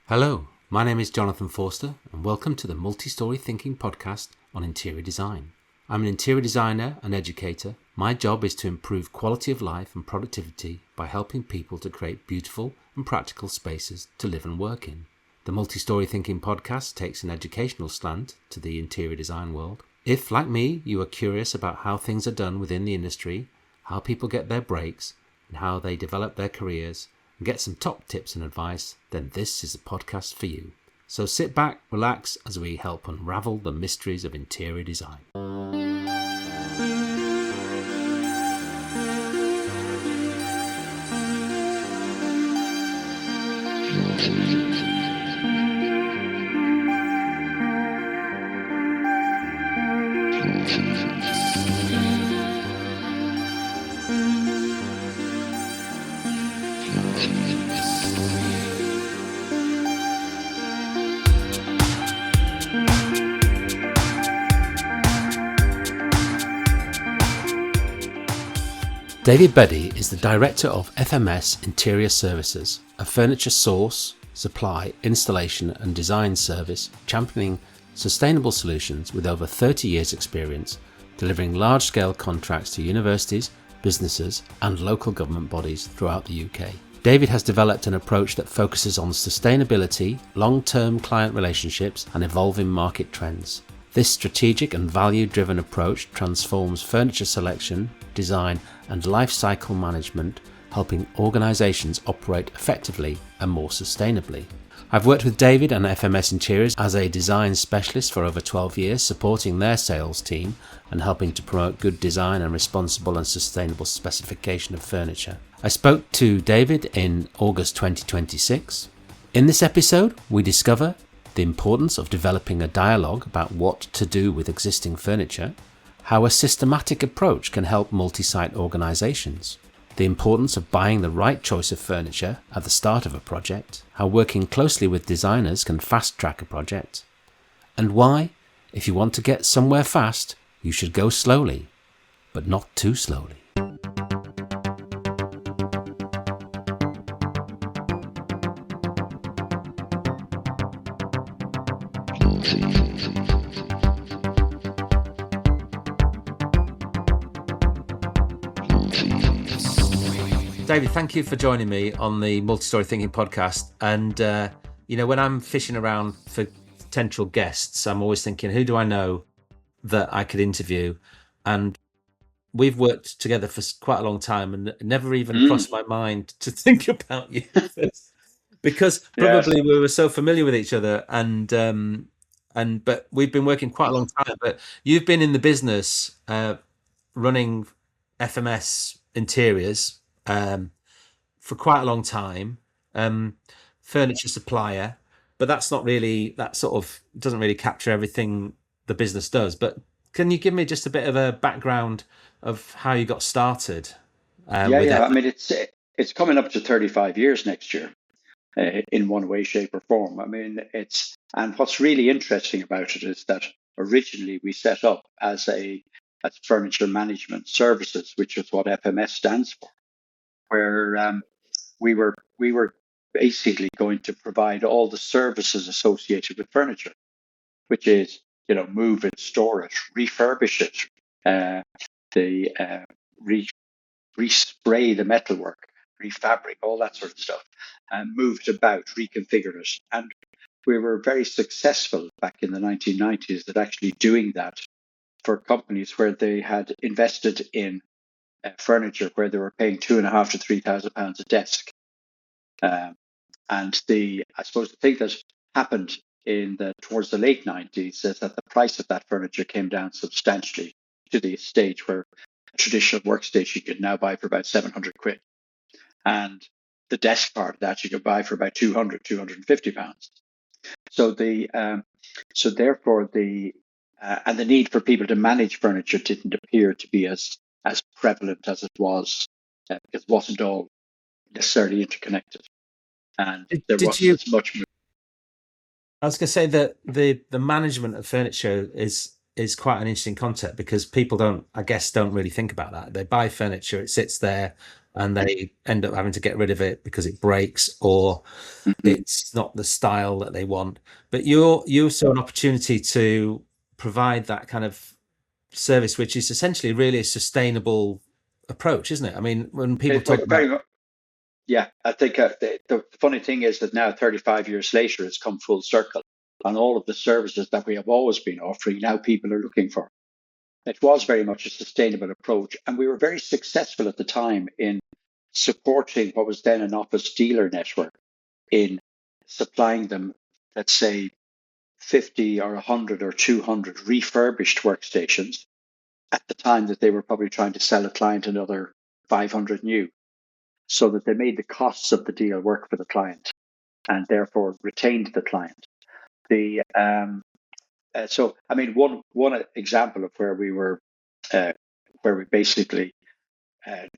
Hello, my name is Jonathan Forster and welcome to the Multi-Story Thinking podcast on interior design. I'm an interior designer and educator. My job is to improve quality of life and productivity by helping people to create beautiful and practical spaces to live and work in. The Multi-Story Thinking podcast takes an educational slant to the interior design world. If, like me, you are curious about how things are done within the industry, how people get their breaks, and how they develop their careers, and get some top tips and advice, then this is a podcast for you. So sit back, relax, as we help unravel the mysteries of interior design. David Beddy is the Director of FMS Interior Services, a furniture source, supply, installation and design service championing sustainable solutions with over 30 years experience, delivering large-scale contracts to universities, businesses and local government bodies throughout the UK. David has developed an approach that focuses on sustainability, long-term client relationships and evolving market trends. This strategic and value-driven approach transforms furniture selection, design and life cycle management, helping organisations operate effectively and more sustainably. I've worked with David and FMS Interiors as a design specialist for over 12 years, supporting their sales team and helping to promote good design and responsible and sustainable specification of furniture. I spoke to David in August 2026. In this episode, we discover the importance of developing a dialogue about what to do with existing furniture, how a systematic approach can help multi-site organisations, the importance of buying the right choice of furniture at the start of a project, how working closely with designers can fast-track a project, and why, if you want to get somewhere fast, you should go slowly, but not too slowly. David, thank you for joining me on the Multi-Story Thinking podcast. And, when I'm fishing around for potential guests, I'm always thinking, who do I know that I could interview? And we've worked together for quite a long time and it never even crossed my mind to think about you because probably we were so familiar with each other but we've been working quite a long time. But you've been in the business running FMS Interiors for quite a long time, furniture supplier, but that sort of doesn't really capture everything the business does. But can you give me just a bit of a background of how you got started? I mean, it's coming up to 35 years next year, in one way, shape, or form. I mean, and what's really interesting about it is that originally we set up as furniture management services, which is what FMS stands for, where we were basically going to provide all the services associated with furniture, which is, move it, store it, refurbish it, respray the metalwork, refabric, all that sort of stuff, and move it about, reconfigure it. And we were very successful back in the 1990s at actually doing that for companies where they had invested in furniture where they were paying £2,500 to £3,000 a desk. And I suppose the thing that happened towards the late 90s is that the price of that furniture came down substantially to the stage where a traditional workstation you could now buy for about 700 quid. And the desk part of that you could buy for about £250. So therefore and the need for people to manage furniture didn't appear to be as prevalent as it was, because it wasn't all necessarily interconnected. And there wasn't as much. I was going to say that the management of furniture is quite an interesting concept because people don't really think about that. They buy furniture, it sits there, and they end up having to get rid of it because it breaks or Mhm. it's not the style that they want. But you saw an opportunity to provide that kind of service, which is essentially really a sustainable approach, isn't it? I mean, when people talk Very about, much. Yeah, I think the funny thing is that now, 35 years later, it's come full circle. And all of the services that we have always been offering, now people are looking for. It was very much a sustainable approach. And we were very successful at the time in supporting what was then an office dealer network in supplying them, let's say, 50 or 100 or 200 refurbished workstations at the time that they were probably trying to sell a client another 500 new, so that they made the costs of the deal work for the client and therefore retained the client. The So I mean, one example of uh, where we basically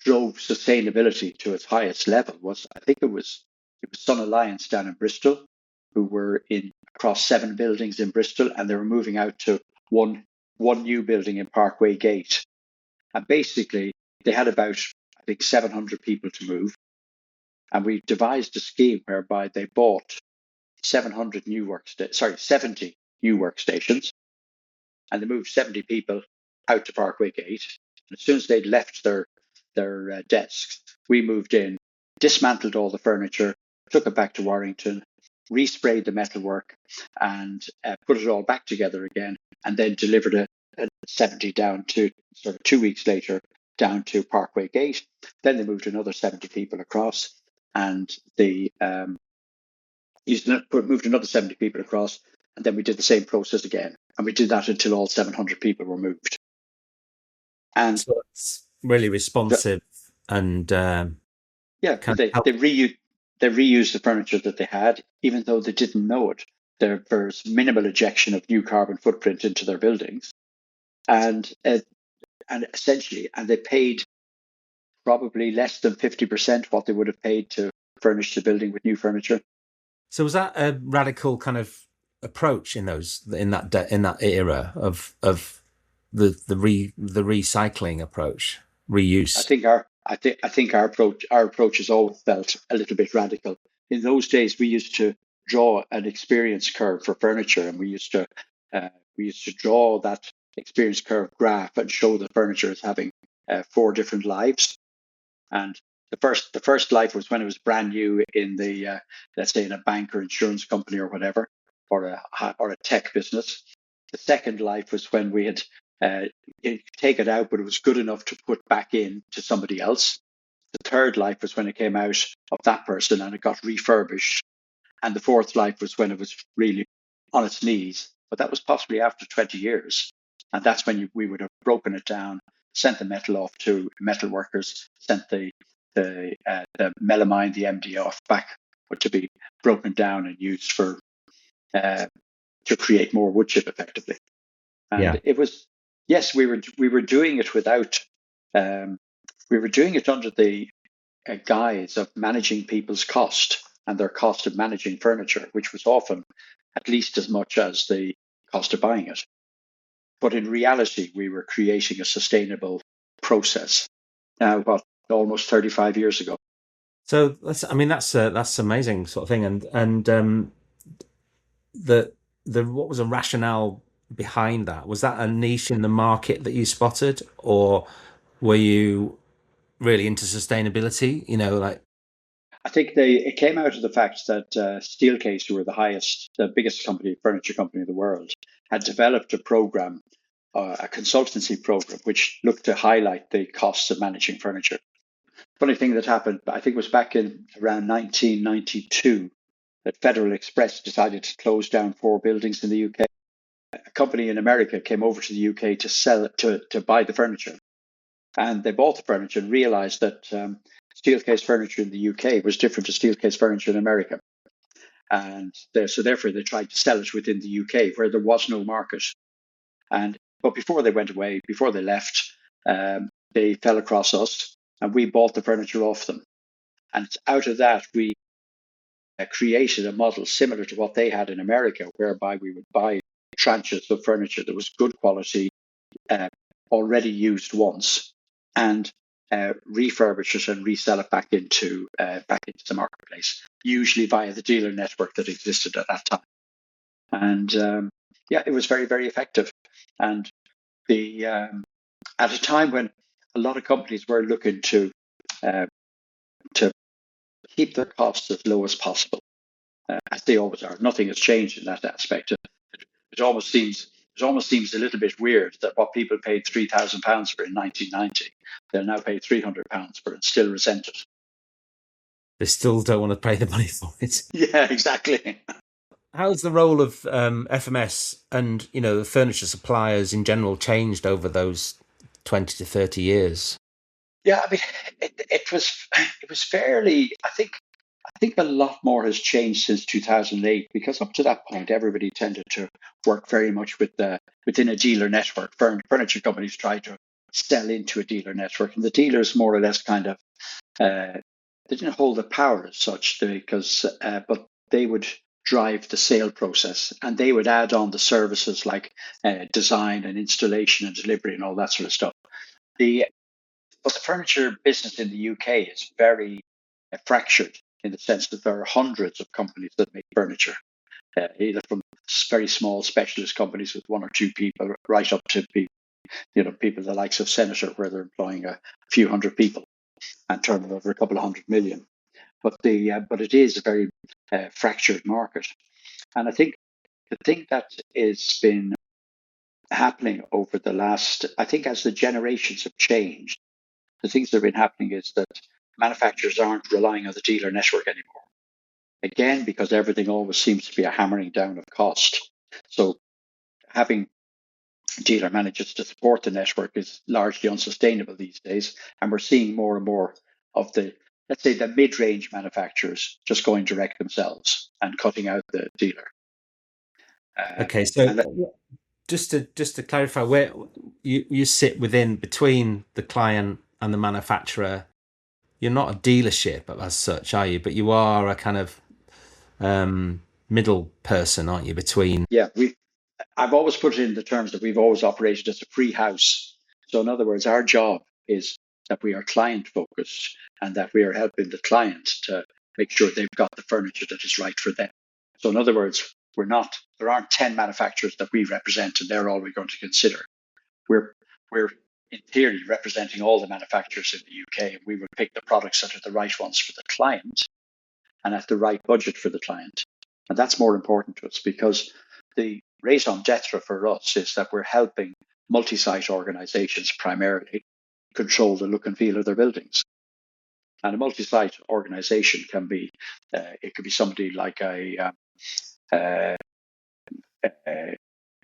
drove sustainability to its highest level was, I think it was Sun Alliance down in Bristol, who were in across 7 buildings in Bristol, and they were moving out to one new building in Parkway Gate, and basically they had about, I think, 700 people to move, and we devised a scheme whereby they bought 70 new workstations, and they moved 70 people out to Parkway Gate. And as soon as they'd left their desks, we moved in, dismantled all the furniture, took it back to Warrington, resprayed the metalwork, and put it all back together again, and then delivered a 70 down to, sort of 2 weeks later, down to Parkway Gate. Then they moved another 70 people across, and they moved another 70 people across, and then we did the same process again. And we did that until all 700 people were moved. And so it's really the, responsive and yeah, kind of they help. reused the furniture that they had, even though they didn't know it. There's minimal ejection of new carbon footprint into their buildings, and essentially, and they paid probably less than 50% what they would have paid to furnish the building with new furniture. So was that a radical kind of approach in that era of the recycling approach, I reuse? think our approach has always felt a little bit radical. In those days, we used to draw an experience curve for furniture, and uh, we used to draw that experience curve graph and show the furniture as having 4 different lives. And the first life was when it was brand new in the let's say in a bank or insurance company or whatever, or a tech business. The second life was when we had taken it out, but it was good enough to put back in to somebody else. The third life was when it came out of that person and it got refurbished. And the fourth life was when it was really on its knees. But that was possibly after 20 years. And that's when we would have broken it down, sent the metal off to metal workers, sent the melamine, the MD off back to be broken down and used for uh, to create more wood chip effectively. Yeah. And it was, yes, we were doing it without, um, we were doing it under the guise of managing people's cost and their cost of managing furniture, which was often at least as much as the cost of buying it. But in reality, we were creating a sustainable process. Now, what, almost 35 years ago. So I mean, that's amazing sort of thing, and the what was the rationale behind that? Was that a niche in the market that you spotted, or were you really into sustainability? You know, like I think it came out of the fact that Steelcase, who were the biggest furniture company in the world, had developed a program, a consultancy program, which looked to highlight the costs of managing furniture. Funny thing that happened, I think it was back in around 1992, that Federal Express decided to close down 4 buildings in the UK. A company in America came over to the UK to sell it, to buy the furniture. And they bought the furniture and realized that Steelcase furniture in the UK was different to Steelcase furniture in America. And so therefore they tried to sell it within the UK where there was no market. But before they went away, before they left, they fell across us and we bought the furniture off them. And out of that, we created a model similar to what they had in America, whereby we would buy tranches of furniture that was good quality, uh, already used once, and refurbish it and resell it back into the marketplace, usually via the dealer network that existed at that time. And yeah, it was very, very effective. And the at a time when a lot of companies were looking uh, to keep their costs as low as possible, as they always are. Nothing has changed in that aspect. It almost seems a little bit weird that what people paid £3,000 for in 1990, they'll now pay £300 for it and still resent it. They still don't want to pay the money for it. Yeah, exactly. How's the role of FMS and the furniture suppliers in general changed over those 20 to 30 years? Yeah, I mean, it was fairly. I think a lot more has changed since 2008, because up to that point, everybody tended to work very much within a dealer network. Furniture companies tried to sell into a dealer network, and the dealers more or less kind of they didn't hold the power as such, because but they would drive the sale process, and they would add on the services like design and installation and delivery and all that sort of stuff. The But the furniture business in the UK is very fractured, in the sense that there are hundreds of companies that make furniture, either from very small specialist companies with one or two people, right up to people the likes of Senator, where they're employing a few hundred people and turning over a couple of 100 million. But it is a very fractured market, and I think the thing that has been happening over the last, I think, as the generations have changed, the things that have been happening is that manufacturers aren't relying on the dealer network anymore. Again, because everything always seems to be a hammering down of cost. So having dealer managers to support the network is largely unsustainable these days. And we're seeing more and more of let's say, the mid-range manufacturers just going direct themselves and cutting out the dealer. Okay, so And just to clarify, where you sit between the client and the manufacturer, you're not a dealership as such, are you? But you are a kind of middle person, aren't you, between? yeah, I've always put it in the terms that we've always operated as a free house. So, in other words, our job is that we are client focused, and that we are helping the client to make sure they've got the furniture that is right for them. So, in other words, there aren't 10 manufacturers that we represent and they're all we're going to consider. We're in theory representing all the manufacturers in the UK, and we would pick the products that are the right ones for the client and at the right budget for the client. And that's more important to us, because the raison d'etre for us is that we're helping multi-site organizations primarily control the look and feel of their buildings. And a multi-site organization can be, it could be somebody like it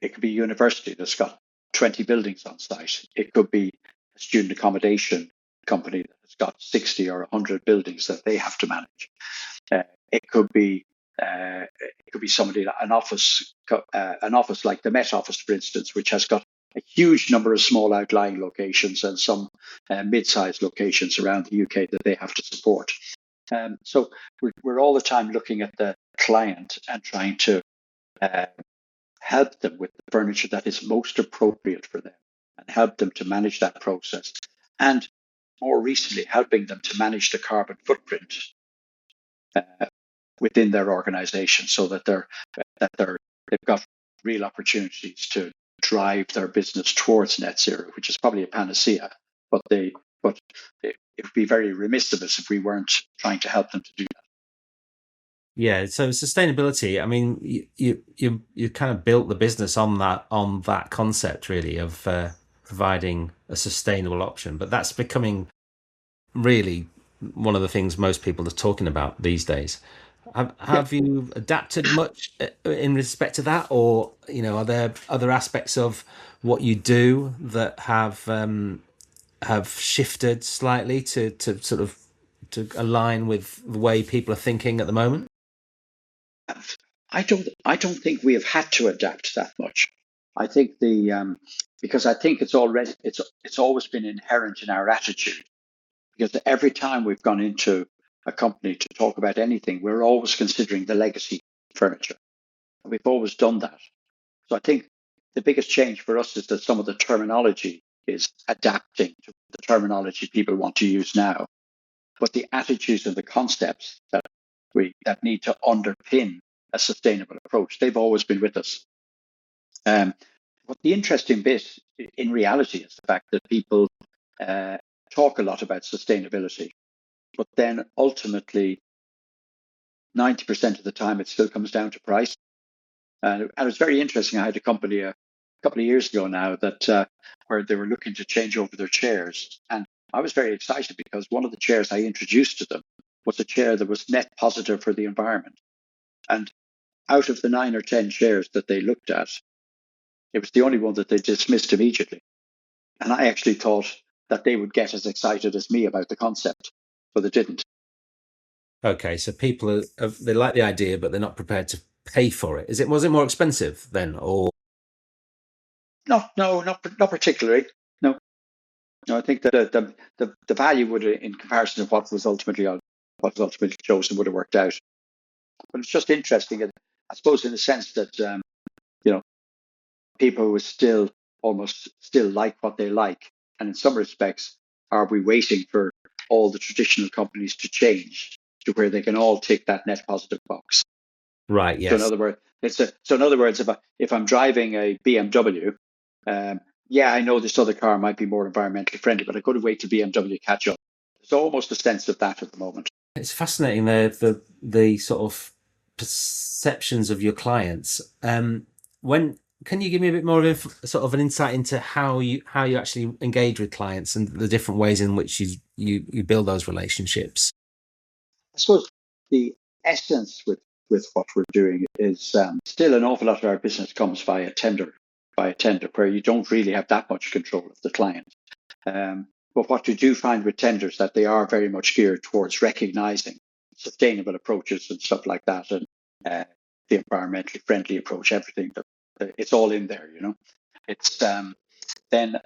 could be a university that's got 20 buildings on site. It could be a student accommodation company that has got 60 or 100 buildings that they have to manage. It could be somebody, an office like the Met Office, for instance, which has got a huge number of small outlying locations and some mid-sized locations around the UK that they have to support. So we're all the time looking at the client and trying to help them with the furniture that is most appropriate for them, and help them to manage that process. And more recently, helping them to manage the carbon footprint within their organization, so that they've got real opportunities to drive their business towards net zero, which is probably a panacea. But it would be very remiss of us if we weren't trying to help them to do that. Yeah, so sustainability, I mean, you kind of built the business on that concept, really, of providing a sustainable option. But that's becoming really one of the things most people are talking about these days. Have you adapted much in respect to that, or are there other aspects of what you do that have shifted slightly to sort of to align with the way people are thinking at the moment? I don't think we have had to adapt that much. I think because I think it's always been inherent in our attitude. Because every time we've gone into a company to talk about anything, we're always considering the legacy furniture. We've always done that. So I think the biggest change for us is that some of the terminology is adapting to the terminology people want to use now, but the attitudes and the concepts that need to underpin a sustainable approach, they've always been with us. But the interesting bit in reality is the fact that people talk a lot about sustainability, but then ultimately 90% of the time it still comes down to price. And it's very interesting. I had a company a couple of years ago now that where they were looking to change over their chairs. And I was very excited because one of the chairs I introduced to them was a chair that was net positive for the environment. And out of the 9 or 10 chairs that they looked at, it was the only one that they dismissed immediately. And I actually thought that they would get as excited as me about the concept, but they didn't. Okay, so people they like the idea, but they're not prepared to pay for it. Was it more expensive then, or? No, not particularly. No, I think that the value would, in comparison to what was ultimately chosen, would have worked out. But it's just interesting, I suppose, in the sense that you know people would still like what they like, and in some respects, are we waiting for all the traditional companies to change to where they can all tick that net positive box? Right. So in Yes. other words, if I'm driving a BMW, yeah, I know this other car might be more environmentally friendly, but I could wait till BMW catch up. There's almost a sense of that at the moment. It's fascinating the sort of perceptions of your clients. When can you give me a bit more of sort of an insight into how you actually engage with clients and the different ways in which you build those relationships? I suppose the essence with what we're doing is still an awful lot of our business comes via tender, where you don't really have that much control of the client. But what you do find with tenders that they are very much geared towards recognizing sustainable approaches and stuff like that, and the environmentally friendly approach, everything it's all in there. It's then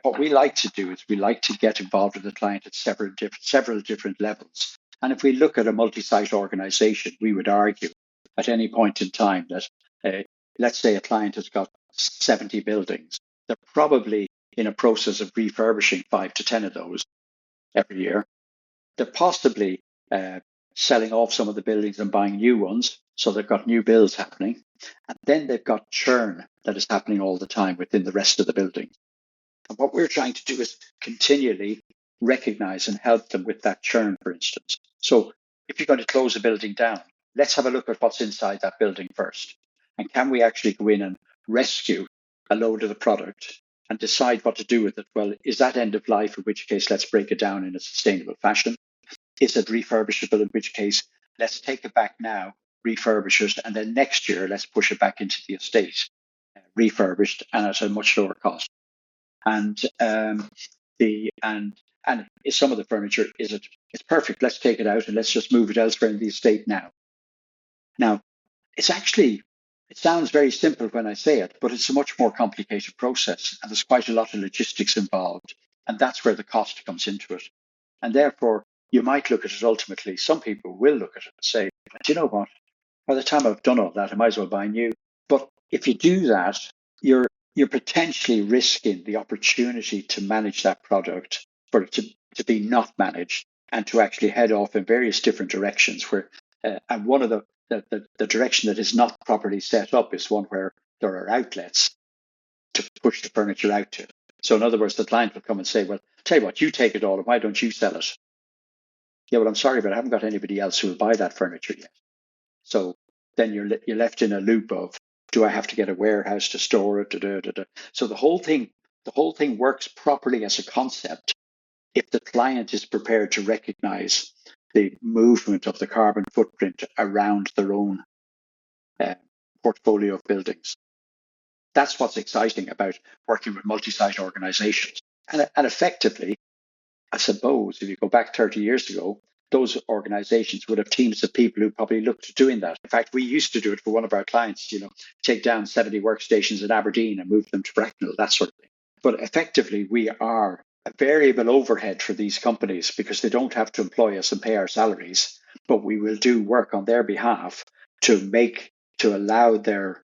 what we like to do is we like to get involved with the client at several different levels. And if we look at a multi-site organization, we would argue at any point in time that, let's say a client has got 70 buildings, they're probably in a process of refurbishing 5 to 10 of those every year. They're possibly selling off some of the buildings and buying new ones. So they've got new builds happening. And then they've got churn that is happening all the time within the rest of the building. And what we're trying to do is continually recognize and help them with that churn, for instance. So if you're going to close a building down, let's have a look at what's inside that building first. And can we actually go in and rescue a load of the product and decide what to do with it? Well, is that end of life, in which case let's break it down in a sustainable fashion? Is it refurbishable, in which case let's take it back now, refurbish it, and then next year let's push it back into the estate, refurbished and at a much lower cost. And some of the furniture it's perfect. Let's take it out and let's just move it elsewhere in the estate now. Now, it sounds very simple when I say it, but it's a much more complicated process, and there's quite a lot of logistics involved, and that's where the cost comes into it. And therefore, you might look at it ultimately. Some people will look at it and say, "Do you know what? By the time I've done all that, I might as well buy new." But if you do that, you're potentially risking the opportunity to manage that product, for it to be not managed, and to actually head off in various different directions. And one of the direction that is not properly set up is one where there are outlets to push the furniture out to. So in other words, the client will come and say, "Well, tell you what, you take it all, and why don't you sell it?" Yeah, well, I'm sorry, but I haven't got anybody else who will buy that furniture yet. So then you're left in a loop of, do I have to get a warehouse to store it? Da, da, da, da. So the whole thing works properly as a concept if the client is prepared to recognize the movement of the carbon footprint around their own portfolio of buildings. That's what's exciting about working with multi-site organizations. And effectively, I suppose if you go back 30 years ago, those organizations would have teams of people who probably looked at doing that. In fact, we used to do it for one of our clients, take down 70 workstations in Aberdeen and move them to Bracknell, that sort of thing. But effectively, we are a variable overhead for these companies because they don't have to employ us and pay our salaries, but we will do work on their behalf to allow the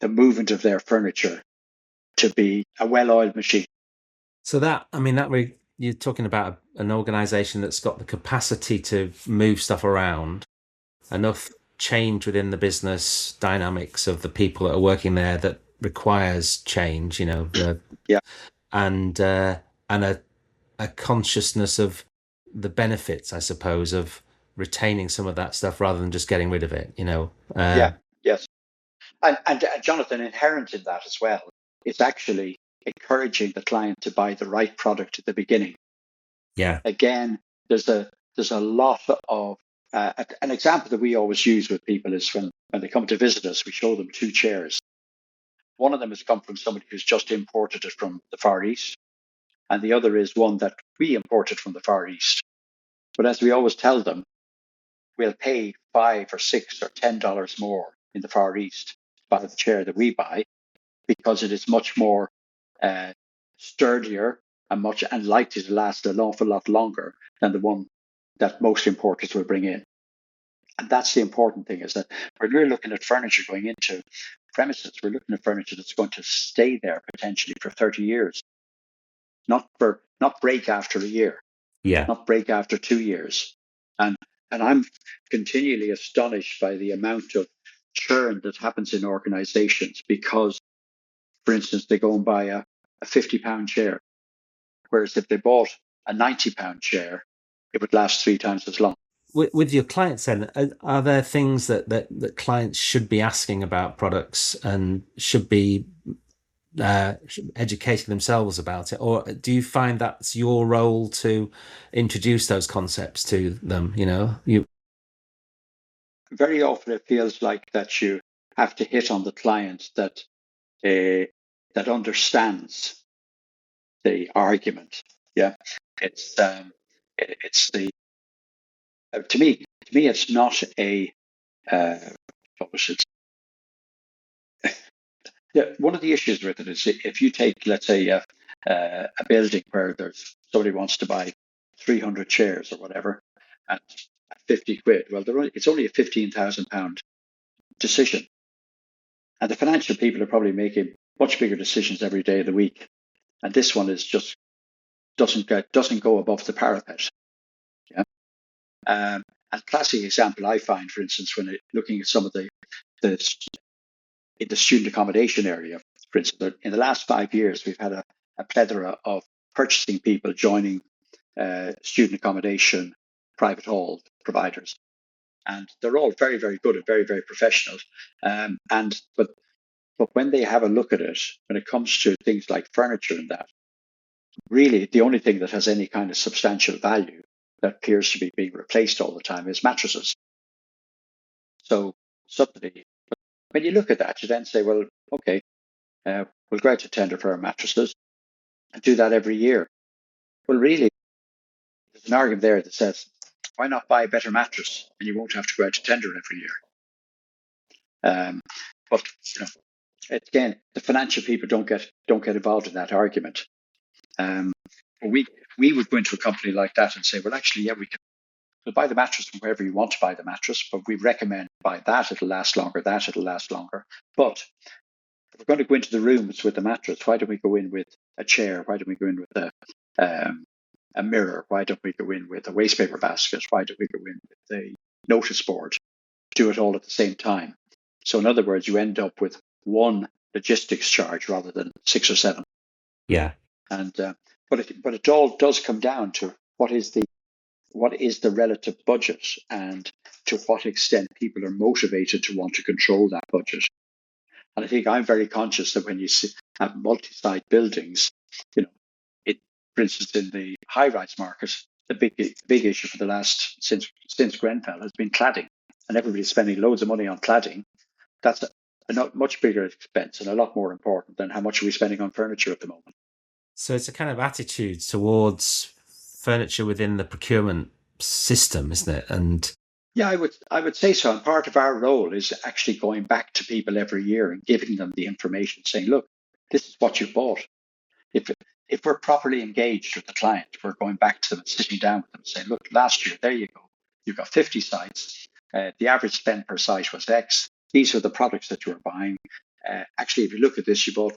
movement of their furniture to be a well-oiled machine. So that, I mean, you're talking about an organization that's got the capacity to move stuff around, enough change within the business dynamics of the people that are working there that requires change, Yeah, and and a consciousness of the benefits, I suppose, of retaining some of that stuff rather than just getting rid of it. yeah, yes. And Jonathan, inherent in that as well, it's actually encouraging the client to buy the right product at the beginning. Yeah. Again, there's a lot of an example that we always use with people is when they come to visit us, we show them two chairs. One of them has come from somebody who's just imported it from the Far East, and the other is one that we imported from the Far East. But as we always tell them, we'll pay $5 or $6 or $10 more in the Far East to buy the chair that we buy because it is much more uh, sturdier and likely to last an awful lot longer than the one that most importers will bring in. And that's the important thing, is that when we're looking at furniture going into premises, we're looking at furniture that's going to stay there potentially for 30 years, not break after a year, Yeah. not break after 2 years. And and I'm continually astonished by the amount of churn that happens in organizations because, for instance, they go and buy a £50 chair, whereas if they bought a £90 chair, it would last 3 times as long. With your clients then, are there things that clients should be asking about products and should be educating themselves about it, or do you find that's your role to introduce those concepts to them? Very often it feels like that you have to hit on the client that understands the argument. Yeah, it's it's the to me it's not a uh, what was it? Yeah, one of the issues with it is if you take, let's say, a building where there's somebody wants to buy 300 chairs or whatever at 50 quid. Well, it's only a £15,000 decision, and the financial people are probably making much bigger decisions every day of the week. And this one is just doesn't go above the parapet. Yeah. And classic example I find, for instance, when looking at some of the in the student accommodation area, for instance, in the last 5 years, we've had a plethora of purchasing people joining student accommodation private hall providers. And they're all very, very good and very, very professional. But when they have a look at it, when it comes to things like furniture and that, really the only thing that has any kind of substantial value that appears to be being replaced all the time is mattresses. So suddenly, when you look at that, you then say, well, okay, we'll go out to tender for our mattresses and do that every year. Well, really, there's an argument there that says, why not buy a better mattress and you won't have to go out to tender every year? But you know, again, the financial people don't get involved in that argument. But we would go into a company like that and say, well, actually, yeah, we'll buy the mattress from wherever you want to buy the mattress, but we recommend buy that. It'll last longer. That it'll last longer. But if we're going to go into the rooms with the mattress, why don't we go in with a chair? Why don't we go in with a mirror? Why don't we go in with a waste paper basket? Why don't we go in with a notice board? Do it all at the same time. So in other words, you end up with one logistics charge rather than 6 or 7. Yeah. And but it all does come down to what is the relative budget and to what extent people are motivated to want to control that budget. And I think I'm very conscious that when you have multi-site buildings, you know, it, for instance, in the high-rise market, the big issue for the last since Grenfell has been cladding, and everybody's spending loads of money on cladding. That's a much bigger expense and a lot more important than how much are we spending on furniture at the moment. So it's a kind of attitude towards furniture within the procurement system, isn't it? And Yeah, I would say so. And part of our role is actually going back to people every year and giving them the information, saying, "Look, this is what you bought." If if we're properly engaged with the client, we're going back to them and sitting down with them and saying, "Look, last year, there you go. You've got 50 sites. The average spend per site was X. These are the products that you were buying. Actually, if you look at this, you bought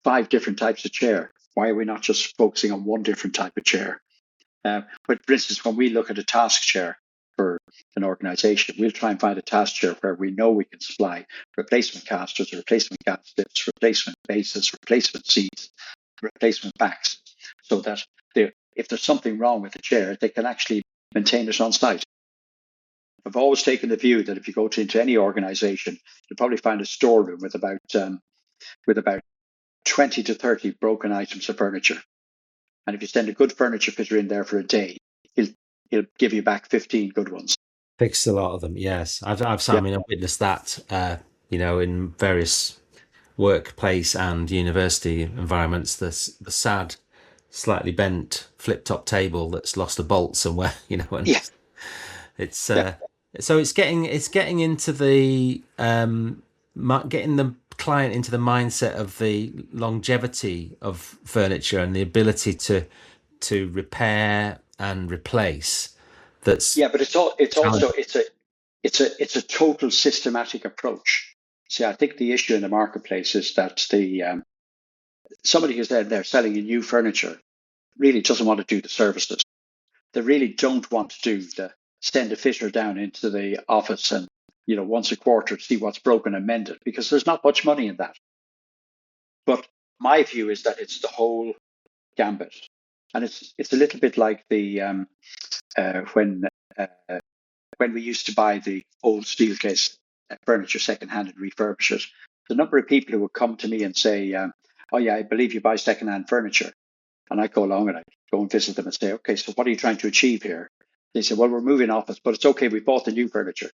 5 different types of chair. Why are we not just focusing on one different type of chair? But for instance, when we look at a task chair for an organization, we'll try and find a task chair where we know we can supply replacement casters, replacement gas lifts, replacement bases, replacement seats, replacement backs, so that if there's something wrong with the chair, they can actually maintain it on site. I've always taken the view that if you go into any organization, you'll probably find a storeroom with about 20 to 30 broken items of furniture. And if you send a good furniture fitter in there for a day, he'll give you back 15 good ones. Fixed a lot of them. Yes, Yeah, I mean, I've witnessed that. In various workplace and university environments. The sad, slightly bent flip-top table that's lost a bolt somewhere. And yeah, it's yeah, so it's getting into the getting the client into the mindset of the longevity of furniture and the ability to repair and replace. That's yeah. But it's also challenging. it's a total systematic approach. See, I think the issue in the marketplace is that somebody who's there selling you new furniture really doesn't want to do the services. They really don't want to do the send a fitter down into the office and once a quarter see what's broken and mend it, because there's not much money in that. But my view is that it's the whole gambit, and it's a little bit like the when we used to buy the old steel case furniture secondhand and refurbish it. The number of people who would come to me and say, "Oh yeah, I believe you buy secondhand furniture," and I go along and I go and visit them and say, "Okay, so what are you trying to achieve here?" They say, "Well, we're moving office, but it's okay. We bought the new furniture."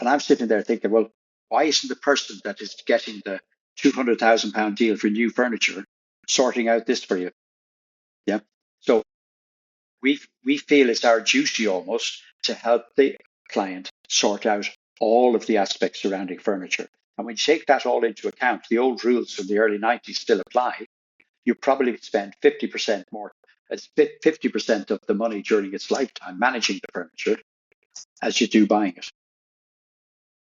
And I'm sitting there thinking, well, why isn't the person that is getting the £200,000 deal for new furniture sorting out this for you? Yeah. So we feel it's our duty almost to help the client sort out all of the aspects surrounding furniture. And when you take that all into account, the old rules from the early 90s still apply. You probably spend 50% more, 50% of the money during its lifetime managing the furniture as you do buying it.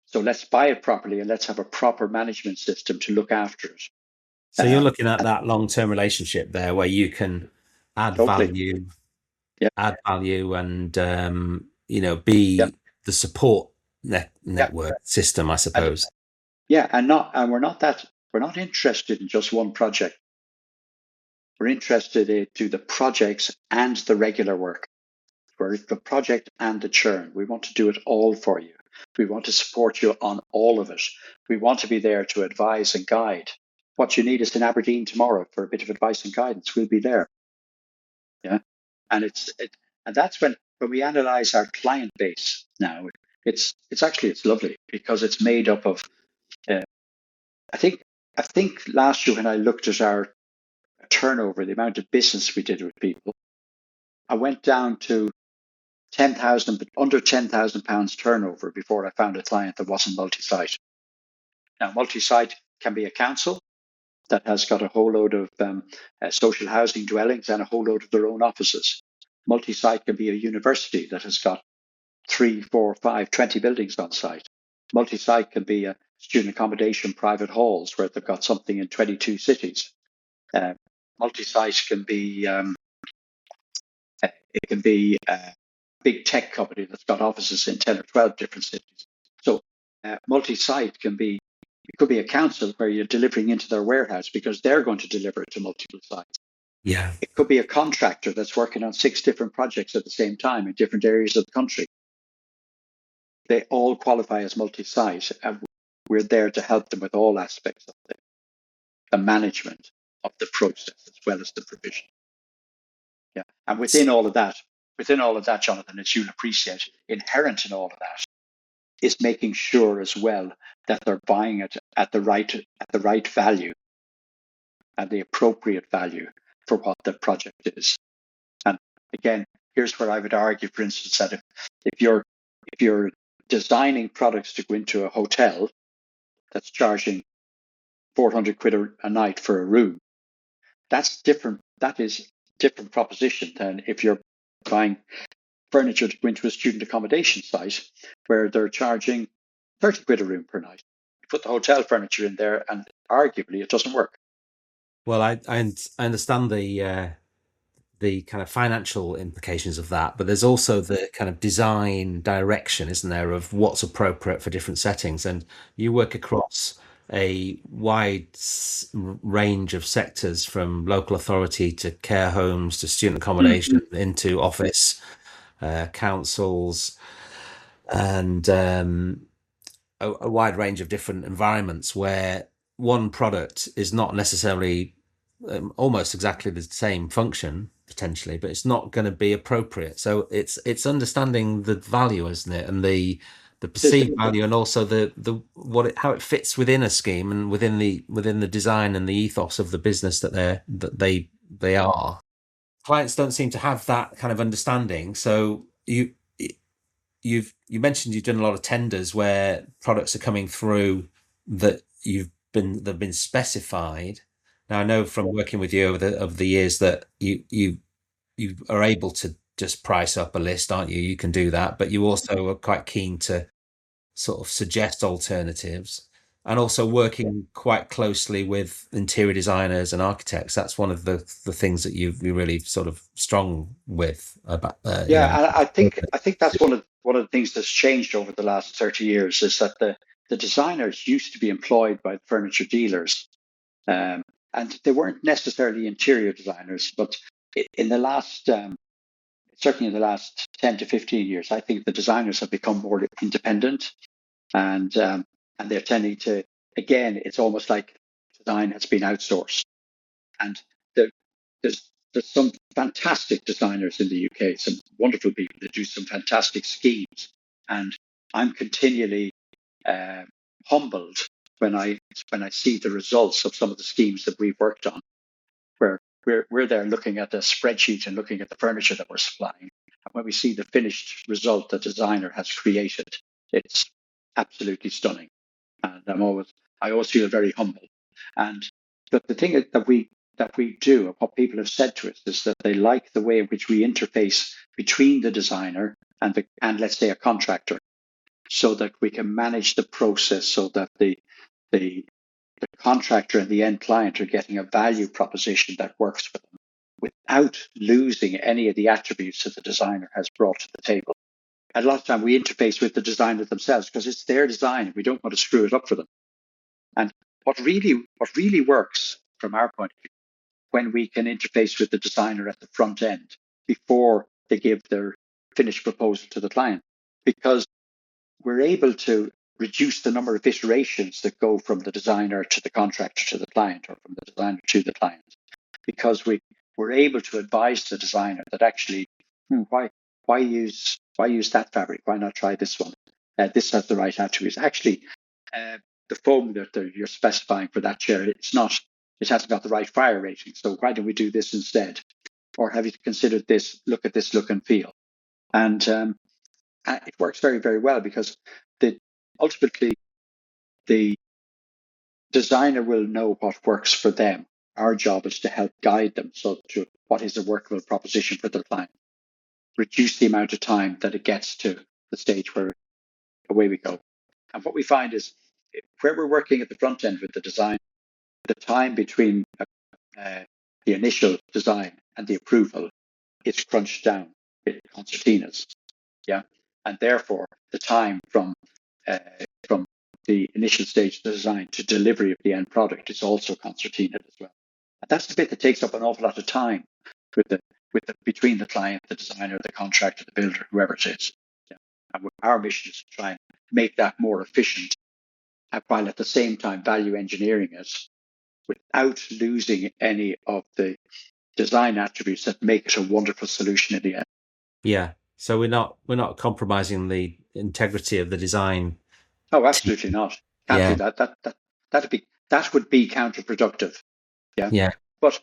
So let's buy it properly and let's have a proper management system to look after it. So you're looking at And that long-term relationship there, where you can add totally, value yeah, and yeah, be the support yeah, network system, I and suppose. yeah, and we're not interested in just one project. We're interested in do the projects and the regular work. We're the project and the churn. We want to do it all for you. We want to support you on all of it. We want to be there to advise and guide. What you need is in Aberdeen tomorrow for a bit of advice and guidance. We'll be there. Yeah, and and that's when we analyze our client base now. It's lovely because it's made up of. Uh, I think last year when I looked at our turnover, the amount of business we did with people, I went down to 10,000, but under £10,000 turnover before I found a client that wasn't multi-site. Now, multi-site can be a council that has got a whole load of social housing dwellings and a whole load of their own offices. Multi-site can be a university that has got 3, 4, 5, 20 buildings on site. Multi-site can be a student accommodation, private halls where they've got something in 22 cities. Multi-site can be it can be a big tech company that's got offices in 10 or 12 different cities. So multi-site it could be a council where you're delivering into their warehouse because they're going to deliver it to multiple sites. Yeah. It could be a contractor that's working on 6 different projects at the same time in different areas of the country. They all qualify as multi-site, and we're there to help them with all aspects of the management of the process as well as the provision. Yeah, and within all of that, Jonathan, as you'll appreciate, inherent in all of that is making sure as well that they're buying it at the right value and the appropriate value for what the project is. And again, here's where I would argue, for instance, that if you're designing products to go into a hotel that's charging 400 quid a night for a room, that's different. That is different proposition than if you're buying furniture to go into a student accommodation site where they're charging 30 quid a room per night. You put the hotel furniture in there and arguably it doesn't work. Well, I understand the kind of financial implications of that, but there's also the kind of design direction, isn't there, of what's appropriate for different settings. And you work across a wide range of sectors, from local authority to care homes to student accommodation into office, councils, and a wide range of different environments where one product is not necessarily almost exactly the same function potentially, but it's not going to be appropriate. So it's understanding the value, isn't it, and the The, perceived value, and also the what it, how it fits within a scheme and within the design and the ethos of the business that they are. Clients don't seem to have that kind of understanding. So you mentioned you've done a lot of tenders where products are coming through that they've been specified. Now I know from working with you over the years that you are able to just price up a list, aren't you? You can do that, but you also are quite keen to sort of suggest alternatives, and also working quite closely with interior designers and architects. That's one of the things that you're really sort of strong with about yeah, and I think that's one of the things that's changed over the last 30 years is that the designers used to be employed by the furniture dealers, um, and they weren't necessarily interior designers, but in the last certainly in the last 10 to 15 years, I think the designers have become more independent, and and they're tending to, again, it's almost like design has been outsourced. And there, there's some fantastic designers in the UK, some wonderful people that do some fantastic schemes, and I'm continually uh, humbled when I see the results of some of the schemes that we've worked on, where we're there looking at the spreadsheet and looking at the furniture that we're supplying. And when we see the finished result the designer has created, it's absolutely stunning. And I always feel very humble. And but the thing that we do, and what people have said to us, is that they like the way in which we interface between the designer and let's say a contractor, so that we can manage the process, so that the the contractor and the end client are getting a value proposition that works for them without losing any of the attributes that the designer has brought to the table. And a lot of time we interface with the designer themselves because it's their design. We don't want to screw it up for them. And what really works from our point of view, when we can interface with the designer at the front end before they give their finished proposal to the client, because we're able to reduce the number of iterations that go from the designer to the contractor to the client, or from the designer to the client, because we're able to advise the designer that actually, why use that fabric? Why not try this one? This has the right attributes. Actually, uh, the foam that you're specifying for that chair, it hasn't got the right fire rating. So why don't we do this instead? Or have you considered this? Look at this look and feel. And it works very, very well because the ultimately the designer will know what works for them. Our job is to help guide them so to what is a workable proposition for their client, reduce the amount of time that it gets to the stage where away we go. And what we find is where we're working at the front end with the design, the time between the initial design and the approval is crunched down with concertinas. Yeah. And therefore, the time uh, from the initial stage of the design to delivery of the end product is also concertinaed as well. And that's the bit that takes up an awful lot of time with the between the client, the designer, the contractor, the builder, whoever it is. Yeah. And our mission is to try and make that more efficient, while at the same time value engineering it without losing any of the design attributes that make it a wonderful solution in the end. Yeah. So we're not compromising the integrity of the design. Oh, absolutely not. Can't do Yeah. that. That would be counterproductive. Yeah, Yeah. but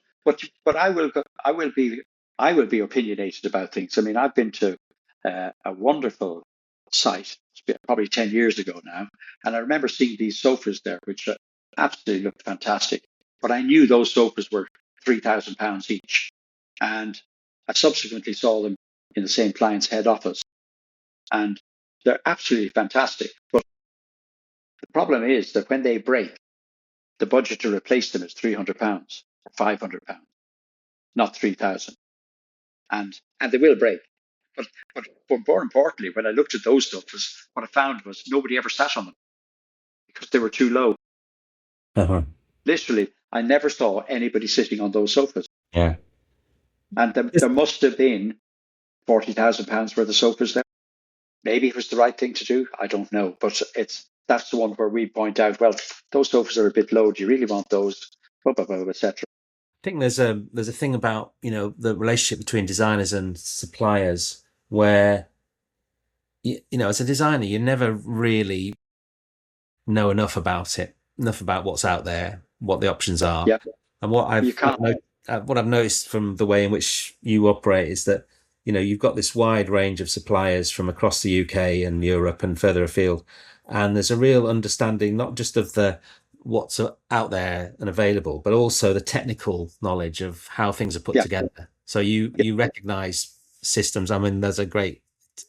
but I will be opinionated about things. I mean, I've been to a wonderful site probably 10 years ago now, and I remember seeing these sofas there, which absolutely looked fantastic. But I knew those sofas were £3,000 each, and I subsequently saw them in the same client's head office, and they're absolutely fantastic. But the problem is that when they break, the budget to replace them is £300. for £500, not 3,000, and they will break. But more importantly, when I looked at those sofas, what I found was nobody ever sat on them because they were too low. Uh-huh. Literally, I never saw anybody sitting on those sofas. Yeah. And there must have been £40,000 worth of sofas there. Maybe it was the right thing to do. I don't know. But that's the one where we point out, well, those sofas are a bit low. Do you really want those? Blah, blah, blah, etc. I think there's a thing about, the relationship between designers and suppliers where, as a designer, you never really know enough about it, enough about what's out there, what the options are. Yeah, And what you can't. what I've noticed from the way in which you operate is that, you've got this wide range of suppliers from across the UK and Europe and further afield. And there's a real understanding, not just of what's out there and available, but also the technical knowledge of how things are put Yeah, together. So you recognize systems. I mean, there's a great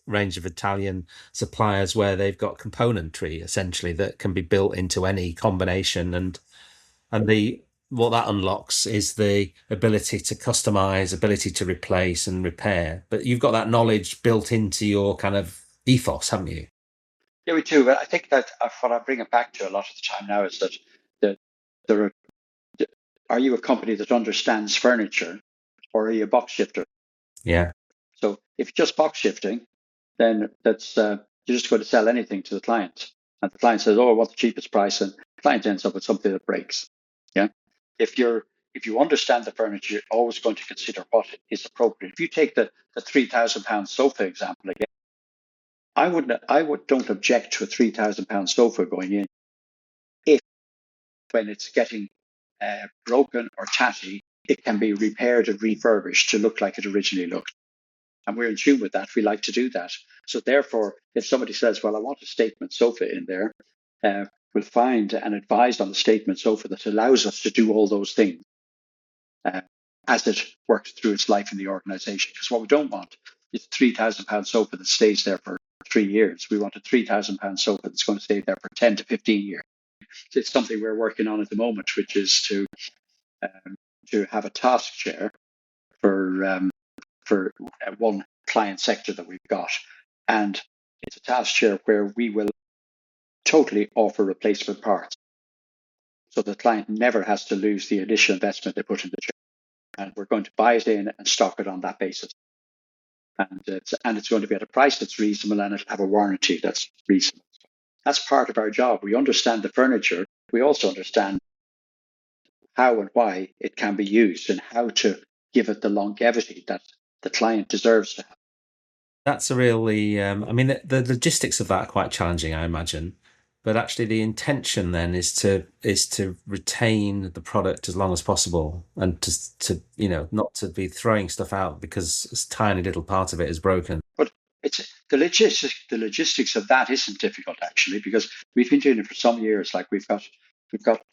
range of Italian suppliers where they've got componentry essentially that can be built into any combination, and the what that unlocks is the ability to customize, ability to replace and repair. But you've got that knowledge built into your kind of ethos, haven't you? yeah, we do. But I think that what I bring it back to a lot of the time now is that the, there are you a company that understands furniture, or are you a box shifter? Yeah. So if you're just box shifting, then that's you're just going to sell anything to the client, and the client says, "Oh, I want the cheapest price," and the client ends up with something that breaks. Yeah. If you understand the furniture, you're always going to consider what is appropriate. If you take the £3,000 sofa example again, don't object to a £3,000 sofa going in if when it's getting broken or tatty, it can be repaired and refurbished to look like it originally looked. And we're in tune with that. We like to do that. So therefore, if somebody says, well, I want a statement sofa in there, we'll find and advise on the statement sofa that allows us to do all those things uh, as it works through its life in the organization. Because what we don't want is a £3,000 sofa that stays there for 3 years. We want a £3,000 sofa that's going to stay there for 10 to 15 years. It's something we're working on at the moment, which is to have a task chair for one client sector that we've got. And it's a task share where we will totally offer replacement parts. So the client never has to lose the initial investment they put in the chair. And we're going to buy it in and stock it on that basis. And it's going to be at a price that's reasonable, and it'll have a warranty that's reasonable. That's part of our job. We understand the furniture. We also understand how and why it can be used and how to give it the longevity that the client deserves to have. That's a really, I mean, the logistics of that are quite challenging, I imagine. But actually, the intention then is to retain the product as long as possible, and to not to be throwing stuff out because a tiny little part of it is broken. But it's the logistics of that isn't difficult actually, because we've been doing it for some years. Like we've got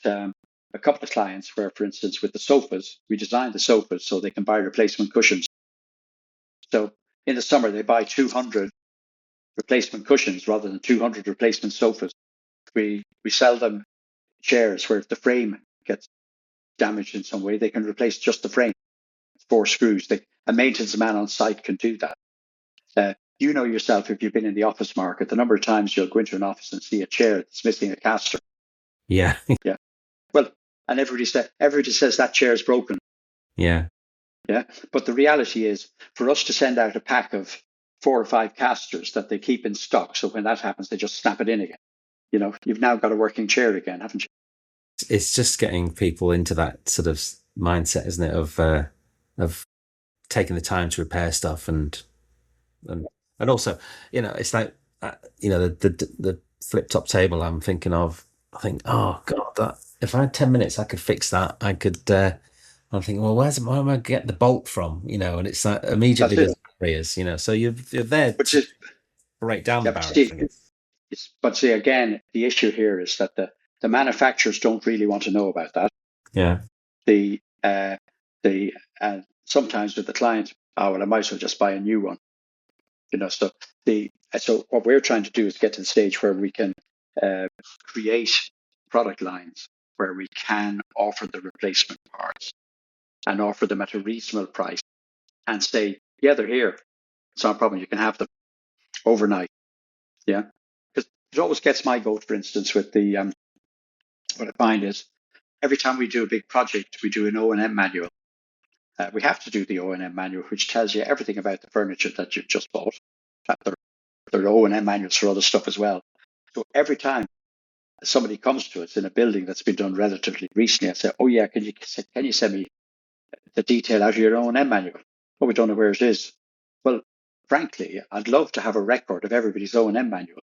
a couple of clients where, for instance, with the sofas, we designed the sofas so they can buy replacement cushions. So in the summer they buy 200 replacement cushions rather than 200 replacement sofas. We sell them chairs where if the frame gets damaged in some way, they can replace just the frame. 4 screws. A maintenance man on site can do that. You know yourself, if you've been in the office market, the number of times you'll go into an office and see a chair that's missing a caster. Yeah. Yeah. Well, and everybody says that chair is broken. Yeah. Yeah. But the reality is, for us to send out a pack of 4 or 5 casters that they keep in stock, so when that happens, they just snap it in again. You've now got a working chair again, haven't you? It's just getting people into that sort of mindset, isn't it? Of taking the time to repair stuff and and also, it's like, the flip top table I'm thinking of. I think, oh God, that if I had 10 minutes, I could fix that. I could. I'm thinking, well, where am I get the bolt from? And it's like immediately That's it. there's barriers. So you're there But to just, break down the yeah, but barriers, I guess. see again, the issue here is that the manufacturers don't really want to know about that. Yeah. The the sometimes with the client, oh well, I might as well just buy a new one. So what we're trying to do is get to the stage where we can create product lines where we can offer the replacement parts. and offer them at a reasonable price and say, yeah, they're here. It's not a problem. You can have them overnight. Yeah. Because it always gets my vote, for instance, with the, what I find is every time we do a big project, we do an O&M manual. We have to do the O&M manual, which tells you everything about the furniture that you've just bought. There are O&M manuals for other stuff as well. So every time somebody comes to us in a building that's been done relatively recently, I say, oh yeah, can you send me the detail out of your O&M manual? Oh, we don't know where it is. Well, frankly, I'd love to have a record of everybody's O&M manual,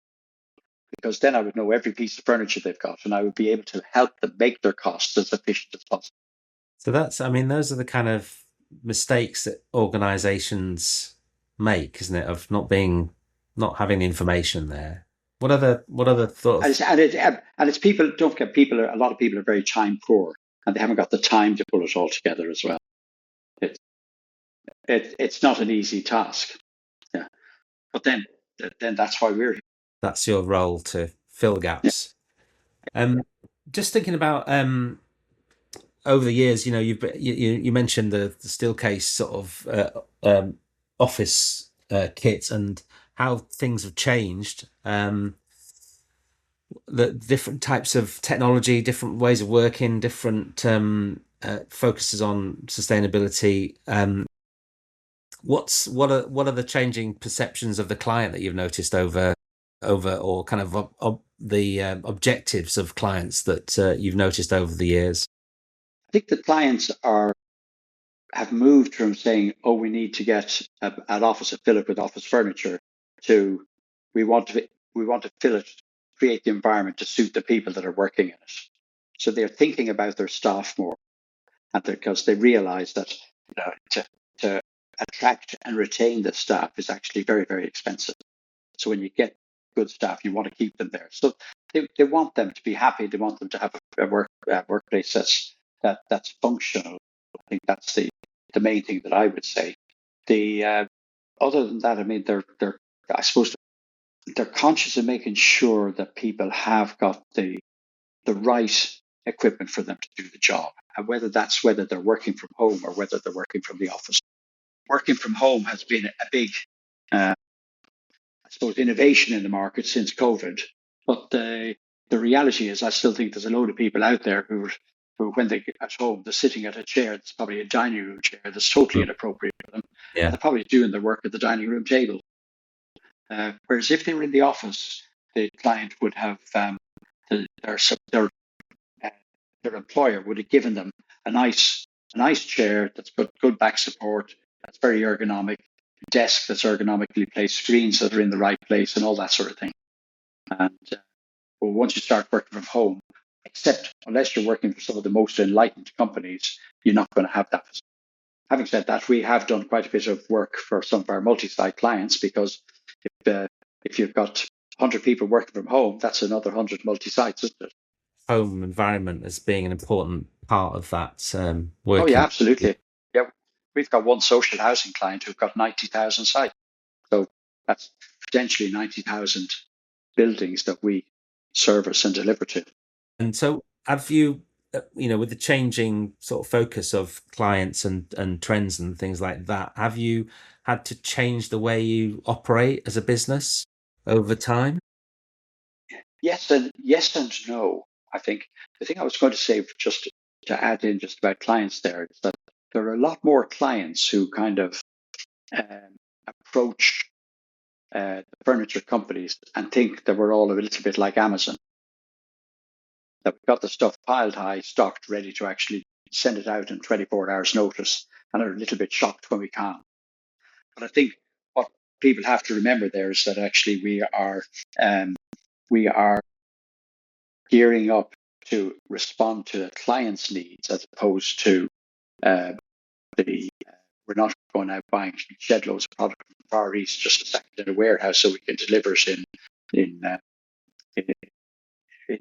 because then I would know every piece of furniture they've got and I would be able to help them make their costs as efficient as possible. So those are the kind of mistakes that organizations make, isn't it? Of not having the information there. What other thoughts? And it's people, don't forget, a lot of people are very time poor and they haven't got the time to pull it all together as well. It's not an easy task. Yeah. But then that's why we're here. That's your role, to fill gaps. Yeah. Just thinking about over the years, you mentioned the Steelcase sort of office kit and how things have changed. The different types of technology, different ways of working, different focuses on sustainability. What are the changing perceptions of the client that you've noticed over or kind of the objectives of clients that you've noticed over the years? I think the clients have moved from saying, oh, we need to get an office to fill it with office furniture, to we want to fill it, create the environment to suit the people that are working in it. So they're thinking about their staff more, and because they realize that to attract and retain the staff is actually very, very expensive. So when you get good staff, you want to keep them there. So they want them to be happy. They want them to have a workplace that's functional. I think that's the main thing that I would say. The other than that, I mean, I suppose they're conscious of making sure that people have got the right equipment for them to do the job, and whether they're working from home or whether they're working from the office. Working from home has been a big, I suppose, innovation in the market since COVID. But the reality is, I still think there's a load of people out there who when they get at home, they're sitting at a chair that's probably a dining room chair that's totally inappropriate for them. Yeah. And they're probably doing their work at the dining room table. Whereas if they were in the office, the client would have their employer would have given them a nice chair that's got good back support, that's very ergonomic, desk that's ergonomically placed, screens that are in the right place, and all that sort of thing. And well, once you start working from home, except unless you're working for some of the most enlightened companies, you're not going to have that. Having said that, we have done quite a bit of work for some of our multi-site clients, because if you've got 100 people working from home, that's another 100 multi-sites, isn't it? Home environment as being an important part of that working. Oh yeah, absolutely. Yeah, we've got one social housing client who've got 90,000 sites. So that's potentially 90,000 buildings that we service and deliver to. And so have you, with the changing sort of focus of clients and trends and things like that, have you had to change the way you operate as a business over time? Yes and no. I think the thing I was going to say, just to add in just about clients there, is that there are a lot more clients who kind of approach the furniture companies and think that we're all a little bit like Amazon, that we've got the stuff piled high, stocked, ready to actually send it out in 24 hours notice, and are a little bit shocked when we can't. But I think what people have to remember there is that actually we are gearing up to respond to the client's needs, as opposed to we're not going out buying shed loads of product from the Far East just to stack it in a warehouse so we can deliver it in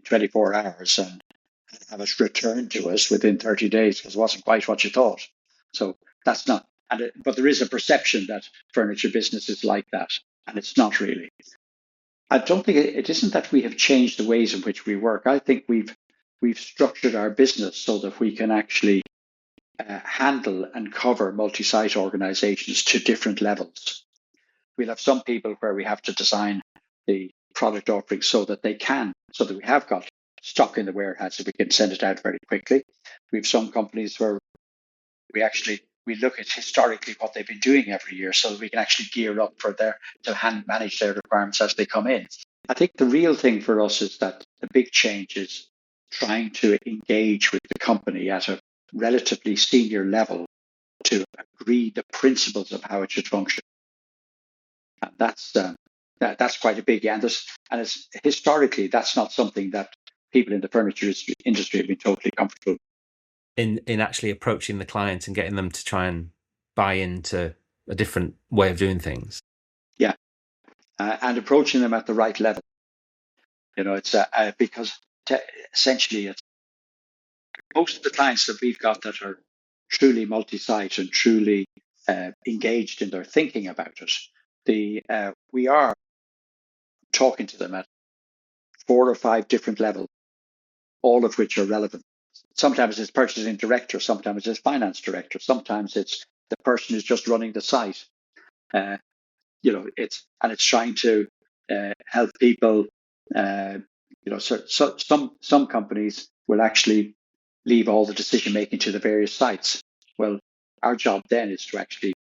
24 hours and have it returned to us within 30 days because it wasn't quite what you thought. So that's not, but there is a perception that furniture business is like that, and it's not really. I don't think it isn't that we have changed the ways in which we work. I think we've structured our business so that we can actually handle and cover multi-site organizations to different levels. We'll have some people where we have to design the product offering so that we have got stock in the warehouse so we can send it out very quickly. We have some companies where we look at historically what they've been doing every year so that we can actually gear up to manage their requirements as they come in. I think the real thing for us is that the big change is trying to engage with the company at a relatively senior level to agree the principles of how it should function. And that's quite a big, and it's historically that's not something that people in the furniture industry have been totally comfortable in actually approaching the client and getting them to try and buy into a different way of doing things. Yeah, and approaching them at the right level. It's because essentially it's most of the clients that we've got that are truly multi-site and truly engaged in their thinking about it. We are talking to them at 4 or 5 different levels, all of which are relevant. Sometimes it's purchasing director, sometimes it's finance director, sometimes it's the person who's just running the site. It's trying to help people. Some companies will actually leave all the decision making to the various sites. Well, our job then is to actually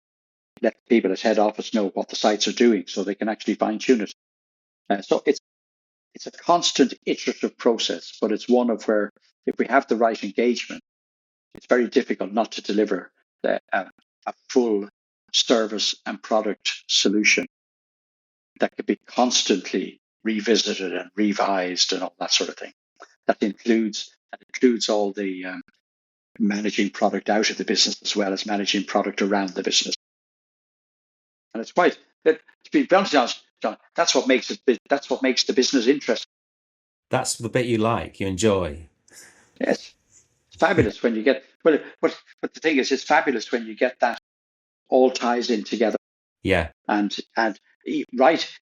let people at head office know what the sites are doing so they can actually fine tune it. So it's a constant iterative process, but it's one of where if we have the right engagement, it's very difficult not to deliver a full service and product solution that could be constantly revisited and revised and all that sort of thing. That includes all the managing product out of the business as well as managing product around the business. And it's quite, to be honest, John, that's what makes the business interesting. That's the bit you like, you enjoy. Yes, it's fabulous when you get, but the thing is, it's fabulous when you get that all ties in together. Yeah. And right,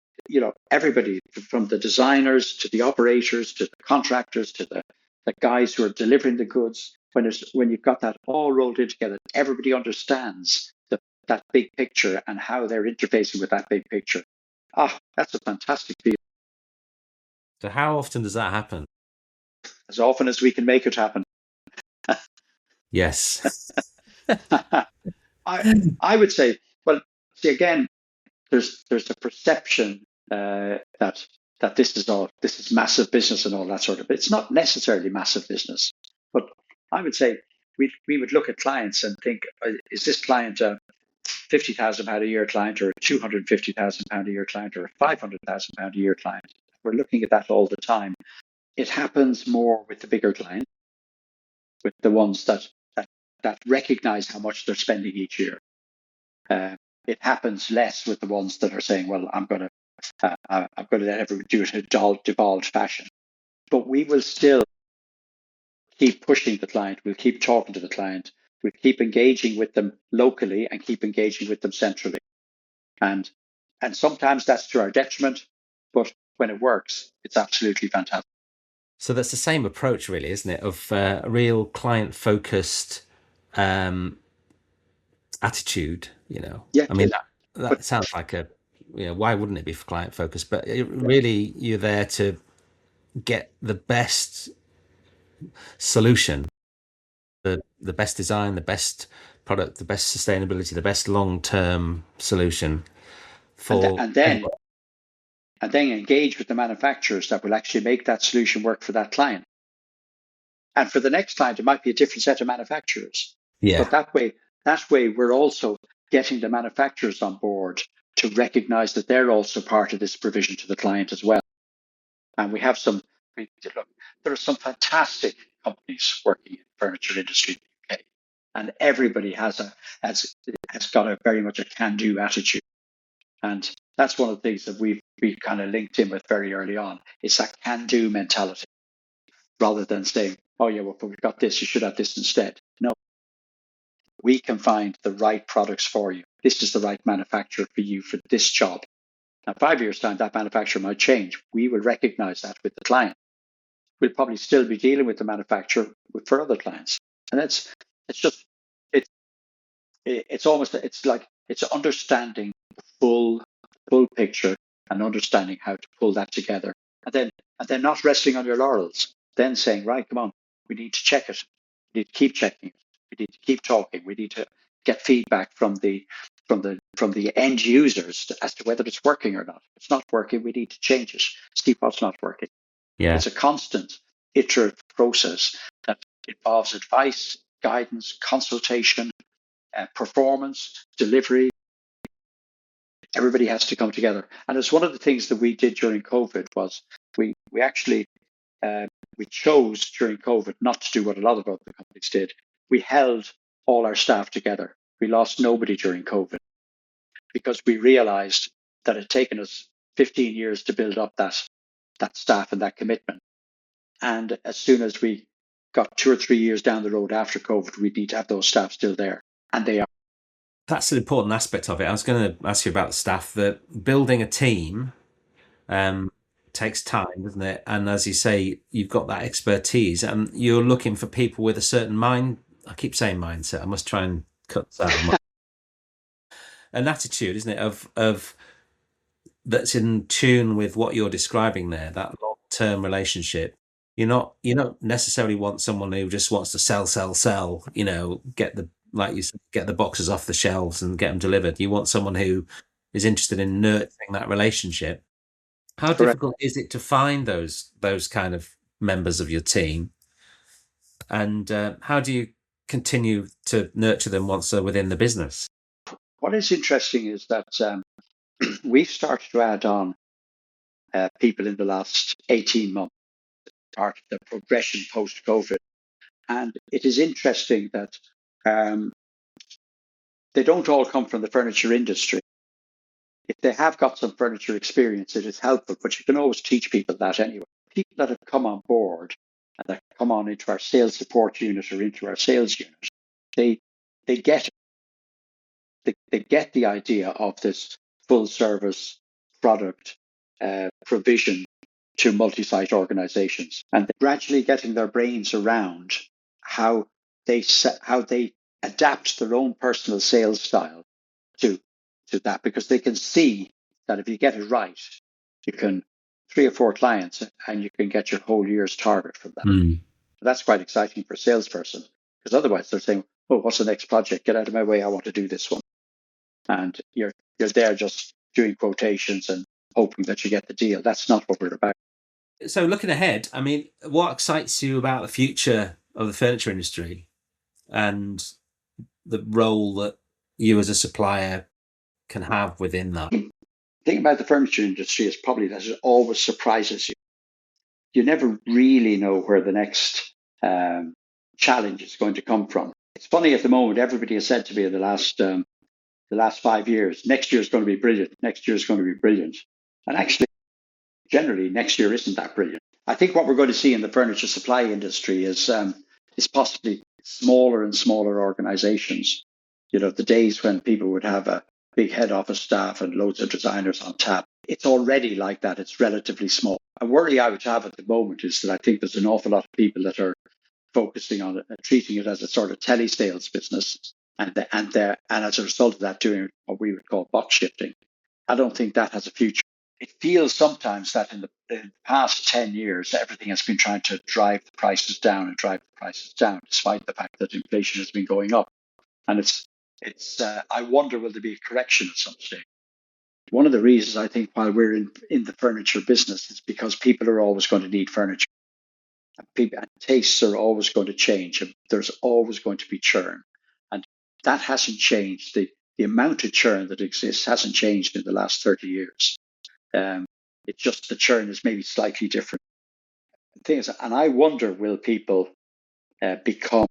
everybody from the designers to the operators to the contractors to the guys who are delivering the goods, when you've got that all rolled in together, everybody understands that big picture and how they're interfacing with that big picture. That's a fantastic feeling. So how often does that happen? As often as we can make it happen. Yes. I would say, well, see again, there's a perception that this is massive business and all that sort of. But it's not necessarily massive business, but I would say we would look at clients and think, is this client a £50,000 a year client, or a £250,000 a year client, or a £500,000 a year client? We're looking at that all the time. It happens more with the bigger clients, with the ones that recognize how much they're spending each year. It happens less with the ones that are saying, well, I'm going to let everyone do it in a devolved fashion. But we will still keep pushing the client. We'll keep talking to the client. We'll keep engaging with them locally and keep engaging with them centrally. And sometimes that's to our detriment, but when it works, it's absolutely fantastic. So that's the same approach, really, isn't it? Of a real client-focused attitude. Yeah, I mean, that sounds like why wouldn't it be for client-focused? But really, you're there to get the best solution, the best design, the best product, the best sustainability, the best long-term solution for and then engage with the manufacturers that will actually make that solution work for that client. And for the next client, it might be a different set of manufacturers. Yeah. But that way, we're also getting the manufacturers on board to recognize that they're also part of this provision to the client as well. And we have there are some fantastic companies working in the furniture industry in the UK, and everybody has got a very much a can-do attitude. And that's one of the things that we kind of linked in with very early on. It's that can-do mentality, rather than saying, oh yeah, well, we've got this, you should have this instead. No, we can find the right products for you. This is the right manufacturer for you for this job. Now, 5 years' time, that manufacturer might change. We will recognize that with the client. We'll probably still be dealing with the manufacturer for other clients. And it's just it's understanding the full picture and understanding how to pull that together, and then not resting on your laurels. Then saying, right, come on, we need to check it. We need to keep checking it. We need to keep talking. We need to get feedback from the end users as to whether it's working or not. If it's not working, we need to change it. See what's not working. Yeah. It's a constant iterative process that involves advice, guidance, consultation, performance, delivery. Everybody has to come together, and it's one of the things that we did during COVID. Was we actually we chose during COVID not to do what a lot of other companies did. We held all our staff together. We lost nobody during COVID because we realized that it had taken us 15 years to build up that staff and that commitment. And as soon as we got 2 or 3 years down the road after COVID, we need to have those staff still there, and they are. That's an important aspect of it. I was going to ask you about the staff. That building a team takes time, doesn't it? And as you say, you've got that expertise, and you're looking for people with a certain mind. I keep saying mindset. I must try and cut that. An attitude, isn't it, of that's in tune with what you're describing there. That long-term relationship. You don't necessarily want someone who just wants to sell. Get the like you said, get the boxes off the shelves and get them delivered. You want someone who is interested in nurturing that relationship. How Correct. difficult is it to find those kind of members of your team, and how do you continue to nurture them once they're within the business? What is interesting is that we've started to add on people in the last 18 months, part of the progression post COVID. And it is interesting that um, they don't all come from the furniture industry. If they have got some furniture experience, it is helpful, but you can always teach people that anyway. People that have come on board and that come on into our sales support unit or into our sales unit, they they get they get the idea of this full service product provision to multi-site organizations, and they're gradually getting their brains around how they adapt their own personal sales style to that, because they can see that if you get it right, you can 3 or 4 clients and you can get your whole year's target from that. Mm. That's quite exciting for a salesperson, because otherwise they're saying, oh, what's the next project? Get out of my way, I want to do this one. And you're there just doing quotations and hoping that you get the deal. That's not what we're about. So looking ahead, I mean, what excites you about the future of the furniture industry and the role that you as a supplier can have within that? The thing about the furniture industry is probably that it always surprises you. You never really know where the next challenge is going to come from. It's funny at the moment, everybody has said to me in the last 5 years, next year is going to be brilliant. Next year is going to be brilliant. And actually, generally, next year isn't that brilliant. I think what we're going to see in the furniture supply industry is possibly smaller and smaller organizations. The days when people would have a big head office staff and loads of designers on tap. It's already like that. It's relatively small. A worry I would have at the moment is that I think there's an awful lot of people that are focusing on it and treating it as a sort of telesales business, and as a result of that, doing what we would call box shifting. I don't think that has a future. It feels sometimes that in the past 10 years, everything has been trying to drive the prices down, despite the fact that inflation has been going up. And I wonder, will there be a correction at some stage? One of the reasons I think why we're in the furniture business is because people are always going to need furniture. And tastes are always going to change. And there's always going to be churn. And that hasn't changed. The amount of churn that exists hasn't changed in the last 30 years. It's just the churn is maybe slightly different. And I wonder, will people become,